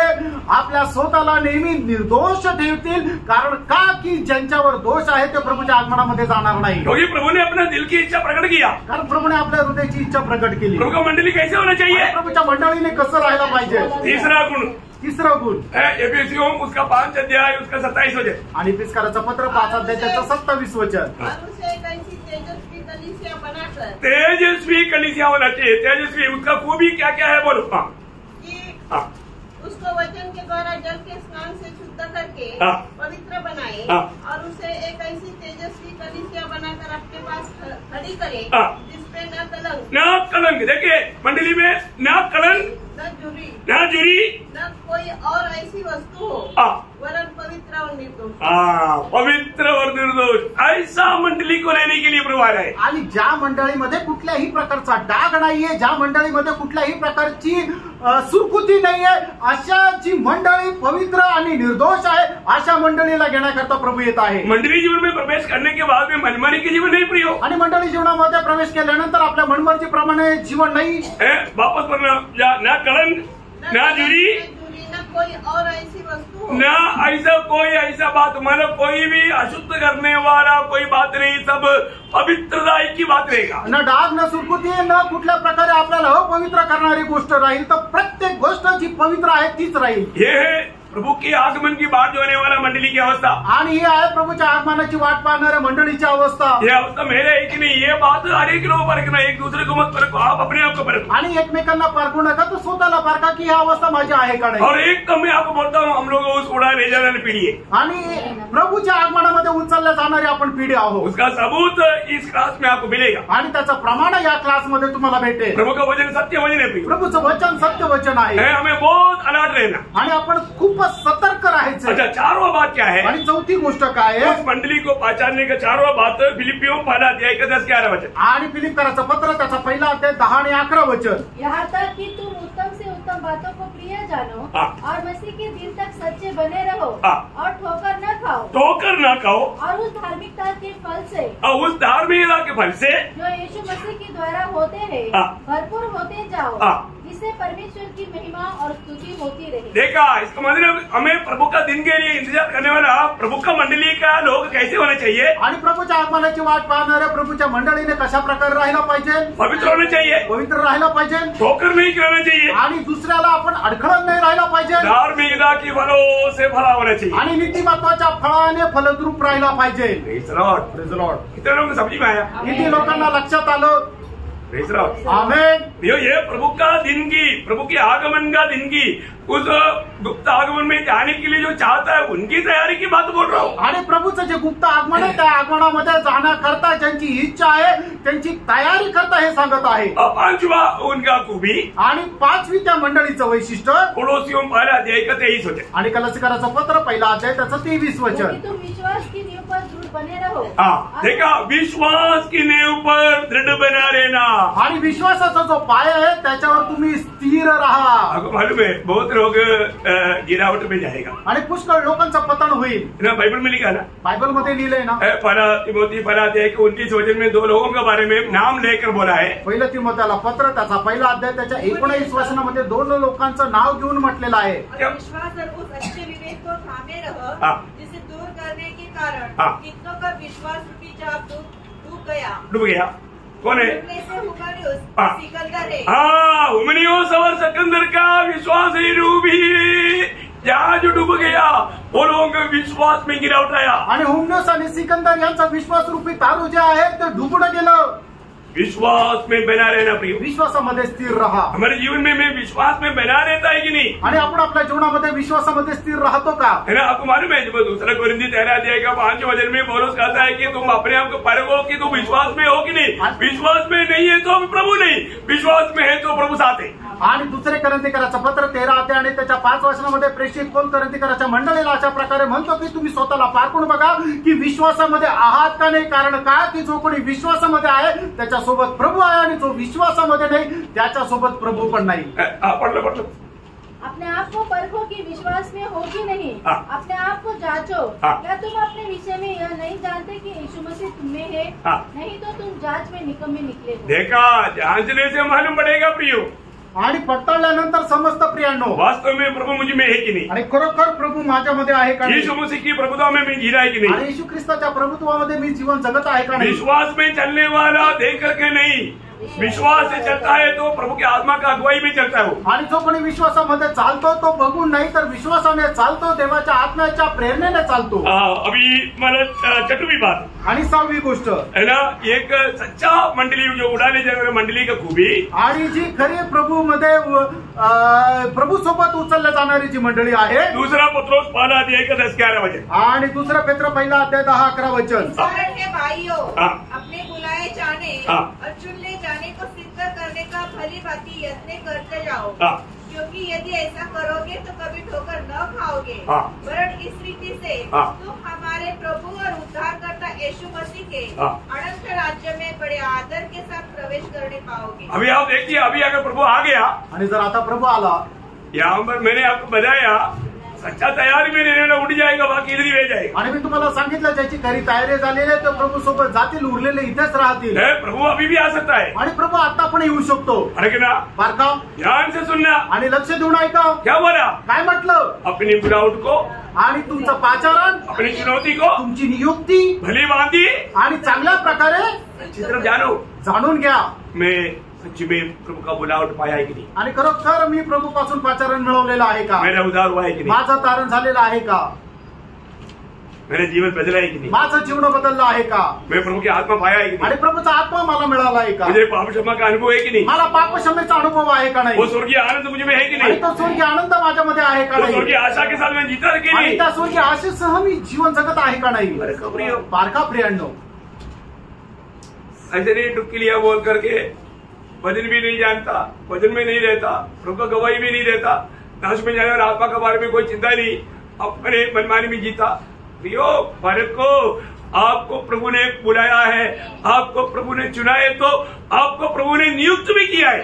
आपल्या स्वतःला नेहमी निर्दोष ठेवतील. कारण का की ज्यांच्यावर दोष आहे ते प्रभूच्या आगमनामध्ये जाणार नाही. क्योंकि प्रभु ने अपना दिल की इच्छा प्रकट किया. कारण प्रभूने आपल्या हृदयाची इच्छा प्रकट केली. प्रभु का मंडली कैसे होना चाहिए? प्रभूच्या मंडळीने कसं राहायला पाहिजे. तिसरा गुण एफिसियों उसका 5 अध्याय उसका 27 वचन. आणि एफिसकाराचं पत्र 5 अध्याय त्याचं 27 वचन. तेजस्वी कलीसिया होना चाहिए. तेजस्वी उसका खूबी क्या क्या है बोलो. उसको वचन के द्वारा जल के स्नान से शुद्ध करके पवित्र बनाए और उसे एक ऐसी तेजस्वी कलीसिया बनाकर अपने पास खड़ी करे जिसपे न कलंक. देखिए मंडली में न कलंक न जुरी न कोई और ऐसी वस्तु हो वरन पवित्र और निर्दोष. पवित्र और निर्दोष ऐसा मंडली को लेने के लिए प्रभु आ रहा है. आणि ज्या मंडळीमध्ये कुठल्याही प्रकारचा डाग नाहीये, ज्या मंडळीमध्ये कुठल्याही प्रकारची सुरकुती नाहीये, अशा जी मंडळी पवित्र आणि निर्दोष आहे अशा मंडळीला घेण्याकरता प्रभु येत आहे. मंडली जीवन में प्रवेश करने के बाद में मनमानी के जीवन नहीं प्रियो. आणि मंडळी जीवनामध्ये प्रवेश केल्यानंतर आपल्या मनमर्जीप्रमाणे जीवन नाही. वापस पर न कलंक न जुरी न कोई और ऐसी वस्तु न ऐसा कोई ऐसा बात, मतलब कोई भी अशुद्ध करने वाला कोई बात नहीं, सब पवित्रता की बात रहेगा. न डाग न सुरकुती न कुठल्या प्रकारे आपल्याला अपवित्र करणारी गोष्ट राहील, तर प्रत्येक गोष्ट जी पवित्र आहे तीच राहील. हे प्रभु के आगमन की बाट जोने वाला मंडली की अवस्था. आणि ही आहे प्रभूच्या आगमनाची वाट पाहणाऱ्या मंडळीची अवस्था. ये अवस्था मेरे है कि नहीं, ये बात हर एक लोग परखना, एक दूसरे को मत परखो, आप अपने आप को परखो. आणि एकमेकांना पारखू नका, तो स्वतःला पारखा की ही अवस्था माझी आहे का नाही. और एक कम मैं आपको बोलता हूँ, हम लोग उस उड़ा ले जाने वाली पीढ़ी है. आणि प्रभूच्या आगमनामध्ये उचलल्या जाणारी आपण पिढी आहोत. उसका सबूत इस क्लास में आपको मिलेगा. आणि त्याचं प्रमाण या क्लासमध्ये तुम्हाला भेटेल. प्रभु का वचन सत्य वचन है. प्रभूचं वचन सत्य वचन आहे. हमें बहुत अलर्ट रहना. आणि आपण खूपच सतर्क राहायचं. अच्छा, चारवा बात क्या है? आणि चौथी गोष्ट काय आहे? उस मंडली को पहचानने का चारवा बात फिलिपियों 1 अध्याय 10-11 वचन. आणि फिलिप्पियराचं पत्र त्याचा पहिला अध्याय 10 आणि 11 वचन. यहाँ तक कि तुम उत्तम से उत्तम बातों को प्रिय जानो और मसीह के दिन तक सच्चे बने रहो और ठोकर न खाओ. ठोकर न खाओ और उस धार्मिकता के फल से, उस धार्मिकता के फल से जो यीशु मसीह के द्वारा होते हैं, भरपूर होते जाओ. इसे इससे परमेश्वर की महिमा और स्तुति होती रहे। देखा, इसका मतलब हमें प्रभु का दिन के लिए इंतजार करने वाला प्रभु का मंडली का लोग कैसे होने चाहिए आणि प्रभूच्या आगमनाची वाट पाहणाऱ्या प्रभूच्या मंडळीने कशा प्रकारे राहायला पाहिजे? पवित्र होने चाहिए, पवित्र राहायला पाहिजे ठोकर नहीं करना चाहिए आणि दुसऱ्याला आपण अडखळत नाही राहायला पाहिजे धार्मिकता की फलों से भरा होना चाहिए। आणि नीतिमत्वाच्या फळाने फलद्रूप राहायला पाहिजे। Praise the Lord. Praise the Lord. कितने लोगों को समझ में आया? किती लोकांना लक्षात आलं? Praise the Lord. आमेन। ये प्रभु का दिन की, प्रभु के आगमन का दिन की, उस गुप्त आगमन में जाने के लिए जो चाहता है उनकी तैयारी की बात बोल रहा हूँ। आणि प्रभूचं जे गुप्त आगमन आहे त्या आगमनामध्ये जाण्याकरता ज्यांची इच्छा आहे त्यांची तयारी करता हे सांगत आहे। पांचवा उनका खूबी आणि पाचवी त्या मंडळीचं वैशिष्ट्य कोलोसियों पहला अध्याय का 23 वचन। आणि कलसीकराचं पत्र पहिला अध्याय त्याचं 23 वचन। क्योंकि तुम विश्वास की नींव पर दृढ़ बने रहो। देखा, विश्वास की नींव पर दृढ़ बना रहना। आणि विश्वासाचा जो पाया आहे त्याच्यावर तुम्ही स्थिर राहा। आपको मालूम है बहुत लोग गिरावट में जाएगा आणि पुष्कळ लोकांचं पतन होईल। ना बाइबल में लिखा ना, बाइबल मध्ये लिहिलंय ना, पहला तिमोथी पहला अध्याय के 29 वचन में 2 लोगों के बारे में नाम लेकर बोला है। पहिलं तिमोथेला पत्र त्याचा पहिला अध्याय त्याच्या 19 वचनामध्ये 2 लोकांचं नाव घेऊन म्हटलेलं आहे। विश्वास और उस अच्छे विवेक को थामे रहो जिसे दूर करने के कारण कितनों का विश्वास रूपी जाप डूब गया। कौन है? हुमनियोस और सिकंदर का विश्वास ही डूबी, जहाज डूब गया, वो लोगों का विश्वास में गिरावट आया। आणि हुमनियोस आणि सिकंदर यांचा विश्वास रूपी तारू जे आहे ते डुबून गेलं। विश्वास में बना रहना प्रिय, विश्वासामध्ये स्थिर रहा। हमारे जीवन में विश्वास में बना रहता है कि नहीं? आणि आपण आपल्या जीवनामध्ये विश्वासामध्ये स्थिर राहतो का? है ना? आपको मालूम है जब दूसरा कोरिन्थी 13 अध्याय का 5 वचन में पौलुस कहता है कि तुम अपने आप को परखो कि तुम विश्वास में हो कि नहीं। विश्वास में नहीं है तो प्रभु नहीं, विश्वास में है तो प्रभु साथ है। आणि दुसरे कोरिन्थीकराचं पत्र 13 अध्याय आणि त्याच्या 5 वचनामध्ये प्रेषित कोण कोरिन्थीकराच्या मंडळीला अशा प्रकारे म्हणतो की तुम्ही स्वतःला पारखून बघा की विश्वासामध्ये आहात का नाही। कारण काय की जो कोणी विश्वासामध्ये आहे त्याच्यासोबत प्रभू आहे आणि जो विश्वासामध्ये नाही त्याच्यासोबत प्रभू पण नाही। अपने आप को परखो कि विश्वास में हो कि नहीं। अपने आप को जांचो। क्या तुम अपने विषय में यह नहीं जानते कि यीशु मसीह तुम में है? नहीं तो तुम जांच में निकम्मे निकले। देखा, जांचने से मालूम पड़ेगा प्रियो, आणि पडताळल्यानंतर समजतं प्रियांनो वास्तव में प्रभु मुझ में है की नहीं। आणि खरोखर प्रभू माझ्यामध्ये आहे का? यीशु मसीह की प्रभुत्व में मैं जी रहा है की नहीं? आणि येशू ख्रिस्ताच्या प्रभुत्वामध्ये मी जीवन जगत आहे का नाही? विश्वास में चलने वाला देख करके नहीं, विश्वास से चलता है तो प्रभु की आत्मा का अगुवाई में चलता है वो। आणि जो कोणी विश्वासामध्ये चालतो तो बघून नाही तर विश्वासाने चालतो, देवाच्या आत्म्याच्या प्रेरणेने चालतो। अभी मतलब छठवीं बात आणि 6वी गोष्ट है ना, एक सच्चा मंडली जो उड़ाने जाने वाली मंडली का खूबी आणि जी खरी प्रभू मध्ये प्रभू सोबत उचलल्या जाणारी जी मंडळी आहे। दूसरा पत्रोस पहला अध्याय का 10-11 वचन आणि दुसरा पेत्र पहिला अध्याय 10-11 वचन। भाइयों, अपने बुलाए जाने और चुन ले जाने को सिद्ध करने का भली भांति यत्न करते जाओ, क्योंकि यदि ऐसा करोगे तो कभी ठोकर न खाओगे, वरन इस रीति से तुम हमारे प्रभु और उद्धारकर्ता यीशु मसीह के अनंत राज्य में बड़े आदर के साथ प्रवेश करने पाओगे। अभी आप देखिए, अभी अगर प्रभु आ गया आणि जर आता प्रभू आला, यहाँ पर मैंने आपको बताया सच्चा तयारी में रहना उठ जाएगा, बाकी इधर ही रह जाएगा। आणि मी तुम्हाला सांगितलं ज्याची खरी तयारी झालेली आहे तो प्रभू सोबत जातील, उरलेले इथेच राहतील। प्रभु अभी भी आ सकता है आणि प्रभू आता पण येऊ शकतो। अरे ना, बारका ध्यान से सुनना आणि लक्ष देऊन ऐका। क्या बोला? काय म्हटलं? अपनी बुलावट को आणि तुमचं पाचारण, अपनी चुनौती को, तुमची नियुक्ती भली भांति आणि चांगल्या प्रकारे अच्छी तरह जाणून घ्या। मैं सच्ची में प्रभु का बुलावट पाया है कि नहीं? आणि खरोखर मी प्रभू पासून पाचारण मिळवलेलं आहे का? मेरा उद्धार हुआ है कि नहीं? माझं तारण झालेलं आहे का? मेरा जीवन बदला है कि नहीं? माझं जीवन बदललं आहे का? मैं प्रभु की आत्मा पाया है कि नहीं? आणि प्रभूचा आत्मा मला मिळाला आहे का? मुझे पाप क्षमा का अनुभव है कि नहीं? मला पाप क्षमेचा अनुभव आहे का नाही? वो स्वर्गीय आनंद मुझ में है कि आणि नहीं? तो स्वर्गीय आनंद माझ्यामध्ये आहे का वो नाही? स्वर्गीय आशा के साथ मैं जीता है कि आणि नहीं? त्या स्वर्गीय आशेसह मी जीवन जगत आहे का नाही? बारका प्रियांनो, ऐसे नहीं डुबकी लिया बोल करके वजन भी नहीं जानता, वजन में नहीं रहता, प्रभु का गवाही भी नहीं रहता, नाश में जाने वाले आत्मा के बारे में कोई चिंता नहीं, अपने मनमानी में जीता। प्रियो, भारत को आपको प्रभु ने बुलाया है, आपको प्रभु ने चुना है, तो आपको प्रभु ने नियुक्त भी किया है।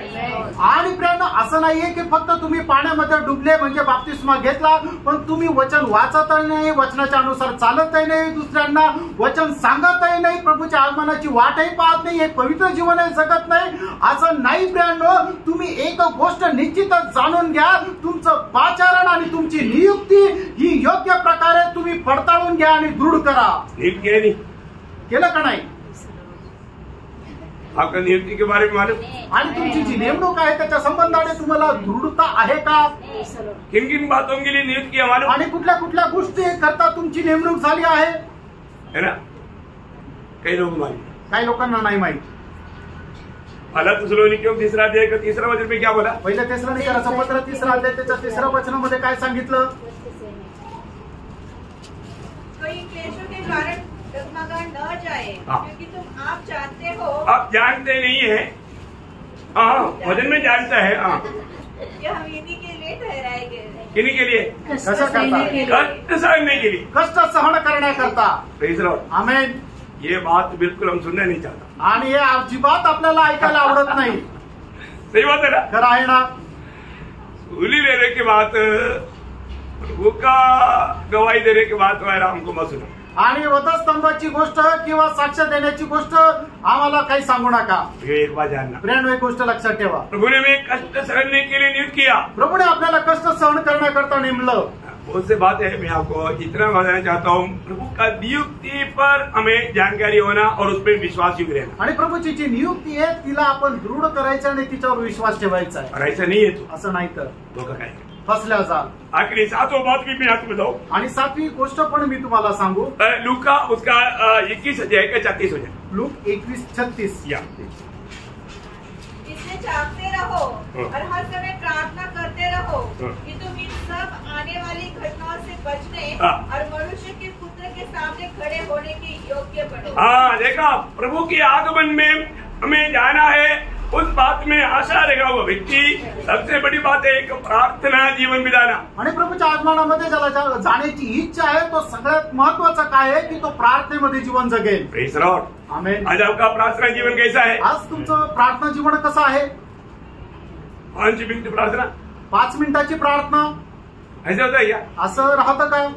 आणि प्रियांनो, असं नाहीये की फक्त तुम्ही पाण्यामध्ये डुबले म्हणजे बाप्तिस्मा घेतला, पण तुम्ही वचन वाचतही नाही, वचनाच्या अनुसार चालतही नाही, दुसऱ्यांना वचन सांगतही नाही, प्रभूच्या आगमनाची वाटही पाहत नाही, हे पवित्र जीवनही जगत नाही. असं नाही प्रियांनो. तुम्ही एक गोष्ट निश्चितच जाणून घ्या, तुमचं पाचारण आणि तुमची नियुक्ती ही योग्य प्रकारे तुम्ही पडताळून घ्या आणि दृढ करा. केलं का नाही? आपका नियुक्ती के बारे में मालूम? आणि तुमची जी नेमणूक आहे त्याच्या संबंधाने तुम्हाला दृढता आहे का? किन किन बातों के लिए नियुक्त किया मालूम? आणि कुठल्या कुठल्या गोष्टी करता तुमची नेमणूक झाली आहे? है ना? काही लोक मालूम, काही लोकांना नाही माहित. पहला थिस्सलुनीकियों तीसरा अध्याय का तीसरा वचन में क्या बोला? पहिल्या थिस्सलुनीकराचं पत्र तिसरा अध्याय त्याच्या तिसऱ्या वचनामध्ये काय सांगितलं? कोई क्लेशों के कारण डगमगा न जाए, क्योंकि तुम आप जानते हो. आप जानते नहीं है, हाँ वचन में जानता है. हाँ कि हम इन्हीं के लिए ठहराए गए. किन्हीं के लिए? कसं करता? कष्ट सहने के लिए. कष्ट सहन करण्याकरता. Praise Lord. आमेन. ये बात बिल्कुल हम सुनना नहीं चाहता. आणि हे अजिबात आपल्याला ऐकायला आवडत नाही. सही बात है ना? खरं आहे ना? सूली लेने के बाद प्रभु का गवाही देने के बाद हमको मत सुना. आणि वधस्तंभाची गोष्ट किंवा साक्ष देण्याची गोष्ट आम्हाला काही सांगू नका. ये एक बात जानना, प्रियांनो, एक गोष्ट लक्षात ठेवा. प्रभु ने हमें कष्ट सहने के लिए नियुक्त किया. प्रभूने आपल्याला कष्ट सहन करण्याकरता नेमलं. बहुत से बात है, मैं आपको इतना बताना चाहता हूँ, प्रभु का नियुक्ति पर हमें जानकारी होना और उस पर विश्वास युक्त रहना. आणि प्रभूची जी नियुक्ती आहे तिला आपण दृढ करायचं आणि तिच्यावर विश्वास ठेवायचा आहे. और ऐसा नहीं है तो असं नाही तर धोखा काय. फसल्या जाल. आखिरी सातों बात भी मैं आपको बताऊं. आणि सातवी गोष्ट पण मी तुम्हाला सांगू. लूका उसका 21 अध्याय का 34 वचन. लूक 21:36. या इसमें जागते रहो और हर समय प्रार्थना करते रहो कि तुम इन सब आने वाली घटनाओं से बचने और मनुष्य के पुत्र के सामने खड़े होने के योग्य बनो. हाँ देखा, प्रभु के आगमन में हमें जाना है, उस बात में आशा रहेगा वो व्यक्ती. सबसे बड़ी बात है एक प्रार्थना जीवन बिताना. आणि प्रभूच्या आगमनामध्ये ज्याला जाण्याची इच्छा आहे तो सगळ्यात महत्वाचं काय आहे की तो प्रार्थनेमध्ये जीवन जगेल. Praise Lord. आमेन. आज आपका प्रार्थना जीवन कैसा है? आज तुमचं प्रार्थना जीवन कसं आहे? 5 मिनिट प्रार्थना, 5 मिनिटाची प्रार्थना, ऐसा होता है क्या? असं राहतं का?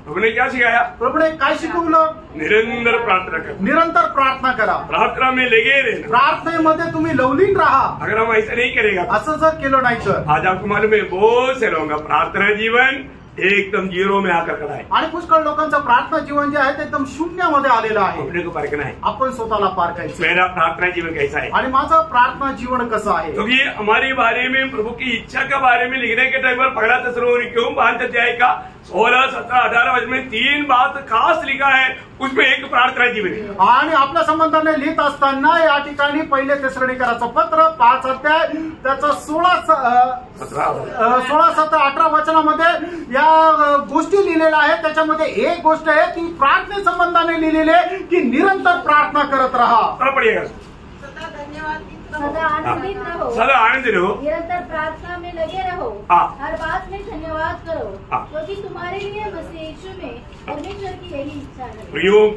प्रभु ने क्या सिखाया? प्रभूने काय शिकवलं? निरंतर प्रार्थना कर. निरंतर प्रार्थना करा. प्रार्थना में लगे रहना. प्रार्थनेमध्ये तुम्ही लवलीन राहा. अगर हम ऐसा नहीं करेगा, असं जर केलं नाही तर आज आपको मालूम है बहुत से लोगों का प्रार्थना जीवन एकदम जीरो में आकर खड़ा है. आणि पुष्कळ लोकांचं प्रार्थना जीवन जे आहे ते एकदम शून्यामध्ये आलेलं आहे. अपने को परखना है, आपण स्वतःला पारखायचं. मेरा प्रार्थना जीवन कैसा है. आणि माझं प्रार्थना जीवन कसं आहे? क्योंकि हमारे बारे में प्रभु की इच्छा के बारे में लिखने के टाइम पर पहला थिस्सलुनीकियों 5 अध्याय का 16, 17, 18 वचन में 3 बात खास लिखा है, उसमें एक प्रार्थना जीवन है. आणि आपल्या संबंधाने लिहित असताना या ठिकाणी पहिले थिस्सलुनीकराचं पत्र 5 अध्याय त्याचं 16, 17, 18 वचनामध्ये या गोष्टी लिहिलेल्या आहेत. त्याच्यामध्ये एक गोष्ट आहे ती प्रार्थने संबंधाने लिहिलेली आहे की निरंतर प्रार्थना करत राहा. पडिएगा. सदा धन्यवाद गीत सदा आनंदित रहो. सदा आनंद रहो. निरंतर प्रार्थना में लगे रहो. हर बात में धन्यवाद करो, क्योंकि तुम्हारे लिए मसीह यीशु में परमेश्वर की यही इच्छा है.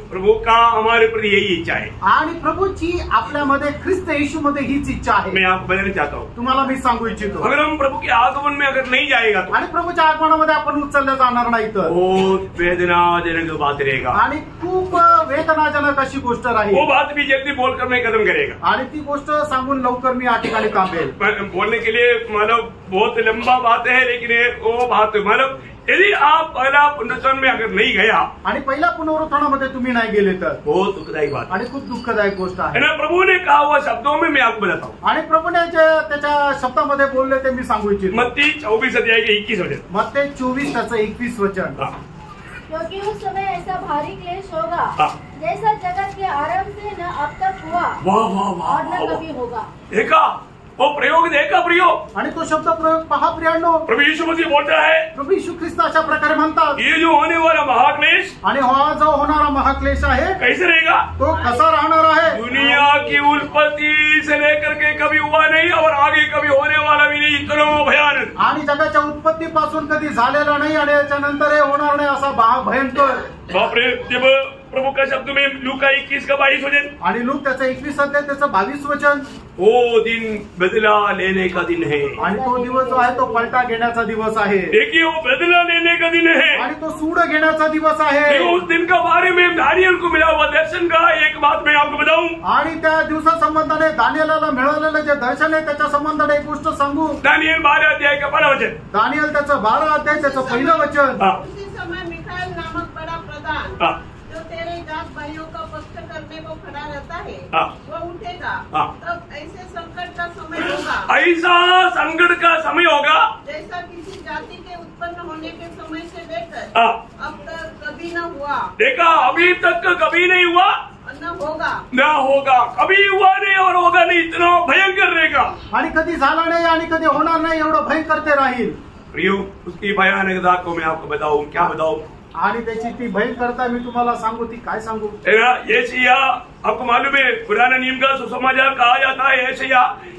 प्रभु का हमारे प्रति यही इच्छा है. आणि प्रभूची आपल्यामध्ये ख्रिस्त येशू मध्ये हीच इच्छा आहे. मैं आपको बताना चाहता हूँ, तुम्हाला मी सांगू इच्छितो. अगर हम प्रभु के आगमन में अगर नहीं जाएगा तो आणि प्रभूच्या आगमनामध्ये आपण उचललं जाणार नाही तर बहुत वेदनाजनक बात रहेगा. आणि खूप वेदनाजनक अशी गोष्ट राहील. वो बात भी जल्दी बोलकर मैं खत्म करेगा. आणि ती गोष्ट सांगून लवकर मी या ठिकाणी थांबेल. बोलने के लिए मतलब बहुत लंबा बात है, लेकिन वो बात मतलब यदि आप पहला पुनरुत्थान में अगर नहीं गया आणि पहिल्या पुनरुत्थानामध्ये तुम्ही नाही गेले तर बहुत दुखदायक बात आणि खूप दुःखदायक गोष्ट आहे. ना. प्रभु ने कहा हुआ शब्दों में मैं आपको बताता हूँ. आणि प्रभूने जे त्याच्या शब्दामध्ये बोलले ते मी सांगू इच्छितो. मत्ती 24 अध्याय के 21 वचन. मत्ती 24 त्याचं 21 वचन. क्योंकि उस समय ऐसा भारी क्लेश होगा जैसा जगत के आरंभ से न अब तक हुआ और न कभी होगा. देखा वो प्रयोग, देखा प्रयोग. आणि तो शब्द प्रयोग पहा प्रियांनो. प्रभु यीशु मसीह बोलता है, प्रभू यीशु ख्रिस्त अशा प्रकारे म्हणतात, ये जो होने वाला महाक्लेश आणि हा जो होणारा महाक्लेश आहे कैसे रहेगा? तो कसा राहणार आहे? दुनिया की उत्पत्ति से लेकर के कभी हुआ नहीं और आगे कभी होने वाला भी नहीं, इतना भयानक. आणि जगाच्या उत्पत्तीपासून कधी झालेला नाही आणि याच्यानंतर हे होणार नाही असा भयंकर. बापरे, जब प्रभु का शब्द में लूका 21 का 22 वचन, आणि लूक त्याचं 21 अध्याय त्याचं 22 वचन, वो दिन बदला लेने का दिन है। आणि तो दिवस जो आहे तो पलटा घेण्याचा दिवस आहे, देखिए वो बदला लेने का दिन है, आणि तो सूड घेण्याचा दिवस आहे। देखो उस दिन का बारे में दानियल को मिला हुआ दर्शन का एक बात मैं आपको बताऊं, आणि त्या दिवसा संबंधाने दानियेलाला मिळालेलं जे दर्शन आहे त्याच्या संबंधाने एक गोष्ट सांगू। दानियल 12 अध्याय का 12 वचन, दानियल त्याचं 12 अध्याय त्याचं पहिलं वचन, उसी समय मिखाएल नामक बड़ा प्रधान जो तेरे जात भाइयों का पक्ष करने को खड़ा रहता है वो उठेगा, तब ऐसे संकट का समय होगा, ऐसा संकट का समय होगा जैसा किसी जाति के उत्पन्न होने के समय से लेकर अब तक कभी न हुआ। देखा, अभी तक कभी नहीं हुआ न होगा, न होगा, कभी हुआ नहीं और होगा नहीं, इतना भयंकर रहेगा। आणि कधी झाला नाही आणि कधी होणार नाही एवढं भयंकर ते राहील। प्रियो, उसकी भयानकता को मैं आपको बताऊं, क्या बताऊं, आणि त्याची ती भयंकरता मी तुम्हाला सांगू, ती काय सांगू। यशाया, आपको मालूम है पुराना नियम का सुसमाचार कहा जाता है।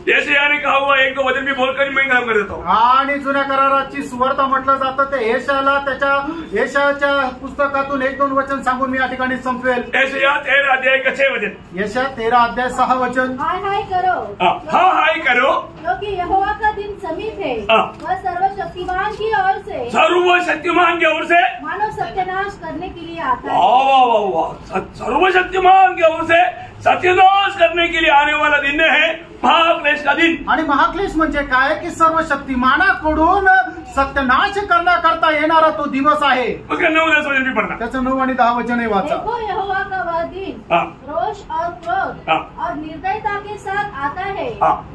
यशाया ने कहा हुआ एक दो वचन भी बोलकर मैं काम कर देता हूँ। आणि जुन्या कराराची सुवार्ता म्हटलं जातं ते यशायाला त्याच्या यशायाच्या पुस्तकातून एक दोन वचन सांगून मी या ठिकाणी संपवेल। यशाया 13 अध्याय का 6 वचन, यशाया 13 अध्याय 6 वचन, हाय हाय करो, हाँ हाय करो, क्योंकि यहोवा का दिन समीप है, वह सर्वशक्तिमान की ओर से, सर्वशक्तिमान की ओर से मानव सत्यानाश करने के लिए आता है। वाह वाह वाह, सर्वशक्तिमान की ओर से सत्यानाश करने के लिए आने वाला दिन है महाक्लेश का दिन। आणि महाक्लेश म्हणजे काय की सर्व शक्तिमानाकडून सत्यनाश करण्याकरता येणारा तो दिवस आहे। उसका 9-10 वचन भी पढ़ना, त्याचं 9 आणि 10 वचन वाचा। देखो यहोवा का वह दिन रोष और क्रोध और निर्दयता के साथ आता है,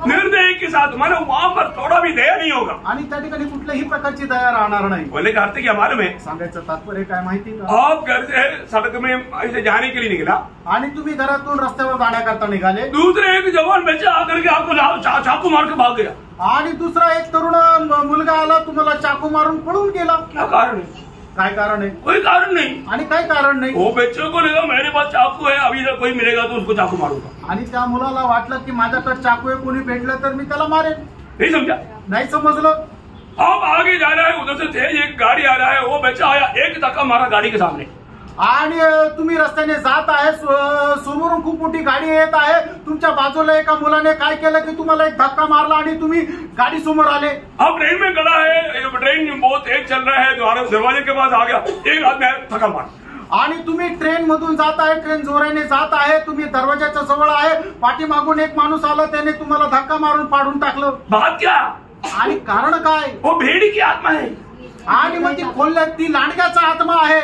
निर्दय के साथ, मानो वहाँ पर थोड़ा भी दया नहीं होगा। आणि त्या ठिकाणी कुठल्याही प्रकारची दया राहणार नाही। बोले का अर्थ क्या मालूम है? सांगायचं तात्पर्य काय माहिती का? आप घर से सड़क में ऐसे जाने के लिए निकला आणि तुम्ही घरातून रस्त्यावर जाण्याकरता निघाले, दूसरे एक जवान बच्चा आकर के आपको चाकू मार के भाग गया, आणि दुसरा एक तरुण मुलगा आला तुम्हाला चाकू मारून पळून गेला। क्या कारण है? काय कारण आहे? कोई कारण नहीं। आणि काय कारण नाही। वो बच्चे को लगा मेरे पास चाकू है, अभी तक कोई मिलेगा तो उसको चाकू मारूंगा। आणि त्या मुलाला वाटलं की माझ्याकडे चाकू आहे, कोणी भेटलं तर मी त्याला मारेन। नहीं समझा? नाही समजलं। आप आगे जा रहा है, उधर से तेज एक गाड़ी आ रहा है, वो बच्चा आया, एक धक्का मारा गाड़ी के सामने, आणि तुम्ही रस्त्याने जात आहे, समोरून खूप मोठी गाडी येत आहे, तुमच्या बाजूला एका मुलाने काय केलं की तुम्हाला एक धक्का मारला आणि तुम्ही गाडी समोर आले। आप ट्रेन में खड़ा है, ट्रेन बहुत तेज चल रहा है, दरवाजे के पास आ गया, एक आदमी धक्का मारा, आणि तुम्ही ट्रेन मधून जात आहे, ट्रेन जोराने जात आहे, तुम्ही दरवाजाच्या जवळ आहे, पाठीमागून एक माणूस आला, त्याने तुम्हाला धक्का मारून पाडून टाकलं। बात क्या? आणि कारण काय? वो भेड़ी की आत्मा है, आणि मग ती खोलल्यात ती लांडग्याचा आत्मा आहे।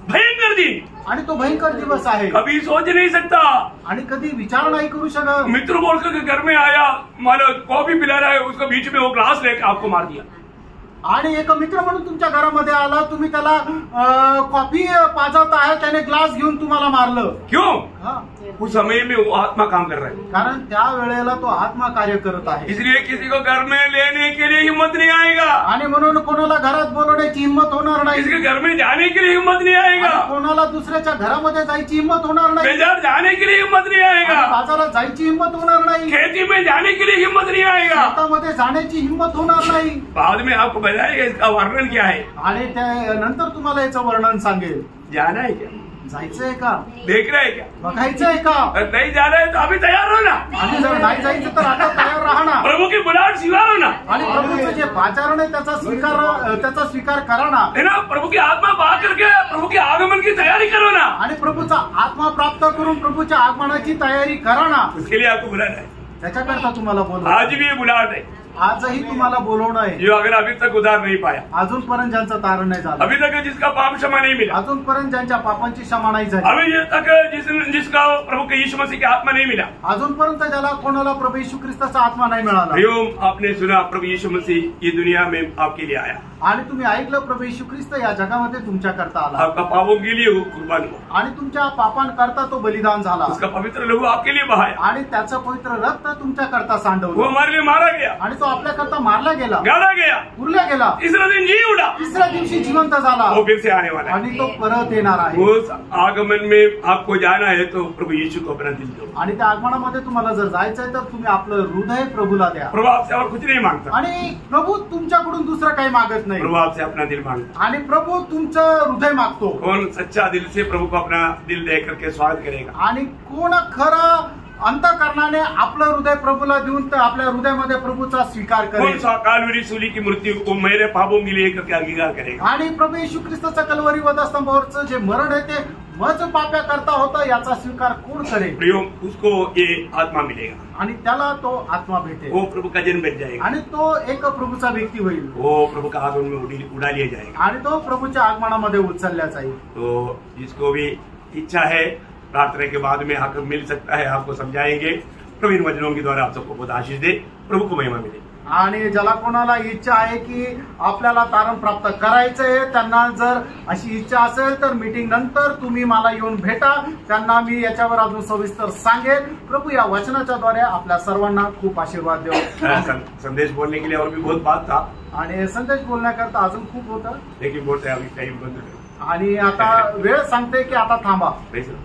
भयंकर दिन, आणि तो भयंकर दिवस आहे, कभी सोच नहीं सकता। आणि कधी विचार नाही करू शकत। मित्र बोलकर घर में आया, मानो कॉफी पिला रहा है, उसको बीच में वो ग्लास लेकर आपको मार दिया। आणि एक मित्र म्हणून तुमच्या घरामध्ये आला, तुम्ही त्याला कॉफी पाजत आहे, त्याने ग्लास घेऊन तुम्हाला मारलं। क्यों? उस समय में वो आत्मा काम कर रहा है, कारण त्या वेळेला तो आत्मा कार्य करत आहे। इसलिए किसी को घर में लेने के लिए हिम्मत नहीं आएगा, आणि म्हणून कोणाला घरात बोलवण्याची हिंमत होणार नाही, किसी के घर में जाने के लिए हिम्मत नहीं आएगा, आणि कोणाला दुसऱ्याच्या घरामध्ये जायची हिंमत होणार नाही, बाजार जाने के लिए हिम्मत नहीं आणि आएगा, बाजारात जायची हिंमत होणार नाही, खेती में जाने के लिए हिम्मत नहीं आएगा, शेतामध्ये जाण्याची हिंमत होणार नाही। बाद में आपको बताएगा इसका वर्णन क्या है। आणि त्यानंतर तुम्हाला याचं वर्णन सांगेल। जाना है क्या? जायचंय का? देख रहे हैं क्या? बघायचंय का? नहीं जा रहे तो अभी तैयार हो ना, आणि जर नाही जायचं तर आता तयार राहा ना, प्रभु की बुलाहट स्वीकारो ना, आणि प्रभूचं जे पाचारण आहे त्याचा स्वीकार करा ना, है ना। प्रभु की आत्मा पा करके प्रभु के आगमन की तैयारी करो ना, आणि प्रभूचा आत्मा प्राप्त करून प्रभूच्या आगमनाची तयारी करा ना। उसके लिए आपको बुलाना है, त्याच्याकरता तुम्हाला बोलवलं। आज भी ये बुलाहट है, आजही तुम्हाला बोलवणं आहे, जो अगर अभी तक उधार नहीं पाया, अजूनपर्यंत ज्यांचं तारण नाही झालं, अभी तक जिसका पाप क्षमा नहीं मिला, अजूनपर्यंत ज्यांच्या पापांची क्षमा नाही झाली, अभी तक जिसका प्रभु के यीशु मसीह की आत्मा नहीं मिला, अजूनपर्यंत ज्याला कोणाला प्रभू येशू ख्रिस्ताचा आत्मा नाही मिळाला। भाइयों, आपने सुना प्रभु यीशु मसीह ये दुनिया में आपके लिए आया, आणि तुम्ही ऐकलं प्रभू येशू ख्रिस्त या जगामध्ये तुमच्याकरता आला, आपका पापों के लिए वो कुर्बान हुआ, आणि तुमच्या पापांकरता तो बलिदान झाला, उसका पवित्र लहू आपके लिए बहाया, आणि त्याचं पवित्र रक्त तुमच्याकरता वो सांडवलं, हमारे लिए मारा गया, आणि तो तो आपल्याकरता मारला गेला, गाड़ा गया, उरला गेला, तीसरा दिन जी उठा, तिसऱ्या दिवशी जिवंत झाला, वो फिर से आने वाला है। आणि तो परत येणार आहे। उस आगमन में आपको जाना है तो प्रभु यीशु को अपना दिल दो। आणि त्या आगमनामध्ये तुम्हाला जर जायचंय तर तुम्ही आपलं हृदय प्रभूला द्या। प्रभु आपसे और कुछ नहीं मांगता, आणि प्रभू तुमच्याकडून दुसरं काही मागत नाही, प्रभु आपसे अपना दिल मांगता। आणि प्रभू तुमचं हृदय मागतो। कौन सच्चा दिल से प्रभु को अपना दिल दे करके स्वागत करेगा? आणि कोण खरं अंतःकरणाने आपलं हृदय प्रभूला देऊन तर आपल्या हृदयामध्ये प्रभूचा स्वीकार कौन करेल। सा कालवरी सूली की मृत्यु को मेरे पापों के लिए करके अंगीकार करेगा? आणि प्रभू येशू ख्रिस्ताचं कल्वरी वधस्तंभावरचं जे मरण आहे ते मज पाप्या करता होतं याचा स्वीकार कोण करेल? प्रियो, उसको ये आत्मा मिलेगा, आणि त्याला तो आत्मा भेटेल, वो प्रभु का जन्म बन जाएगा, आणि तो एक प्रभूचा व्यक्ती होईल, वो प्रभु का आगमन में उड़ा लिया जाएगा। आणि तो प्रभूच्या आगमनामध्ये उचलल्या जाईल। तो जिसको भी इच्छा है प्रार्थना के बाद में आकर मिल सकता है, आपको समझाएंगे। प्रभु इन वचनों के द्वारा आप सबको बहुत आशीष दे, प्रभु को महिमा मिले। आणि ज्याला कोणाला इच्छा आहे की आपल्याला तारण प्राप्त करायचं आहे त्यांना जर अशी इच्छा असेल तर मीटिंग नंतर तुम्ही मला येऊन भेटा, त्यांना मी याच्यावर अजून सविस्तर सांगेल। प्रभु या वचनाच्या द्वारे आपल्या सर्वांना खूप आशीर्वाद देव। संदेश बोलने के लिए और भी बहुत बात था, आणि संदेश बोलण्याकरता अजून खूप होतं, लेकिन बोलते अभी टाइम बंद करो। आणि आता वेळ सांगते की आता थांबा। नहीं सर।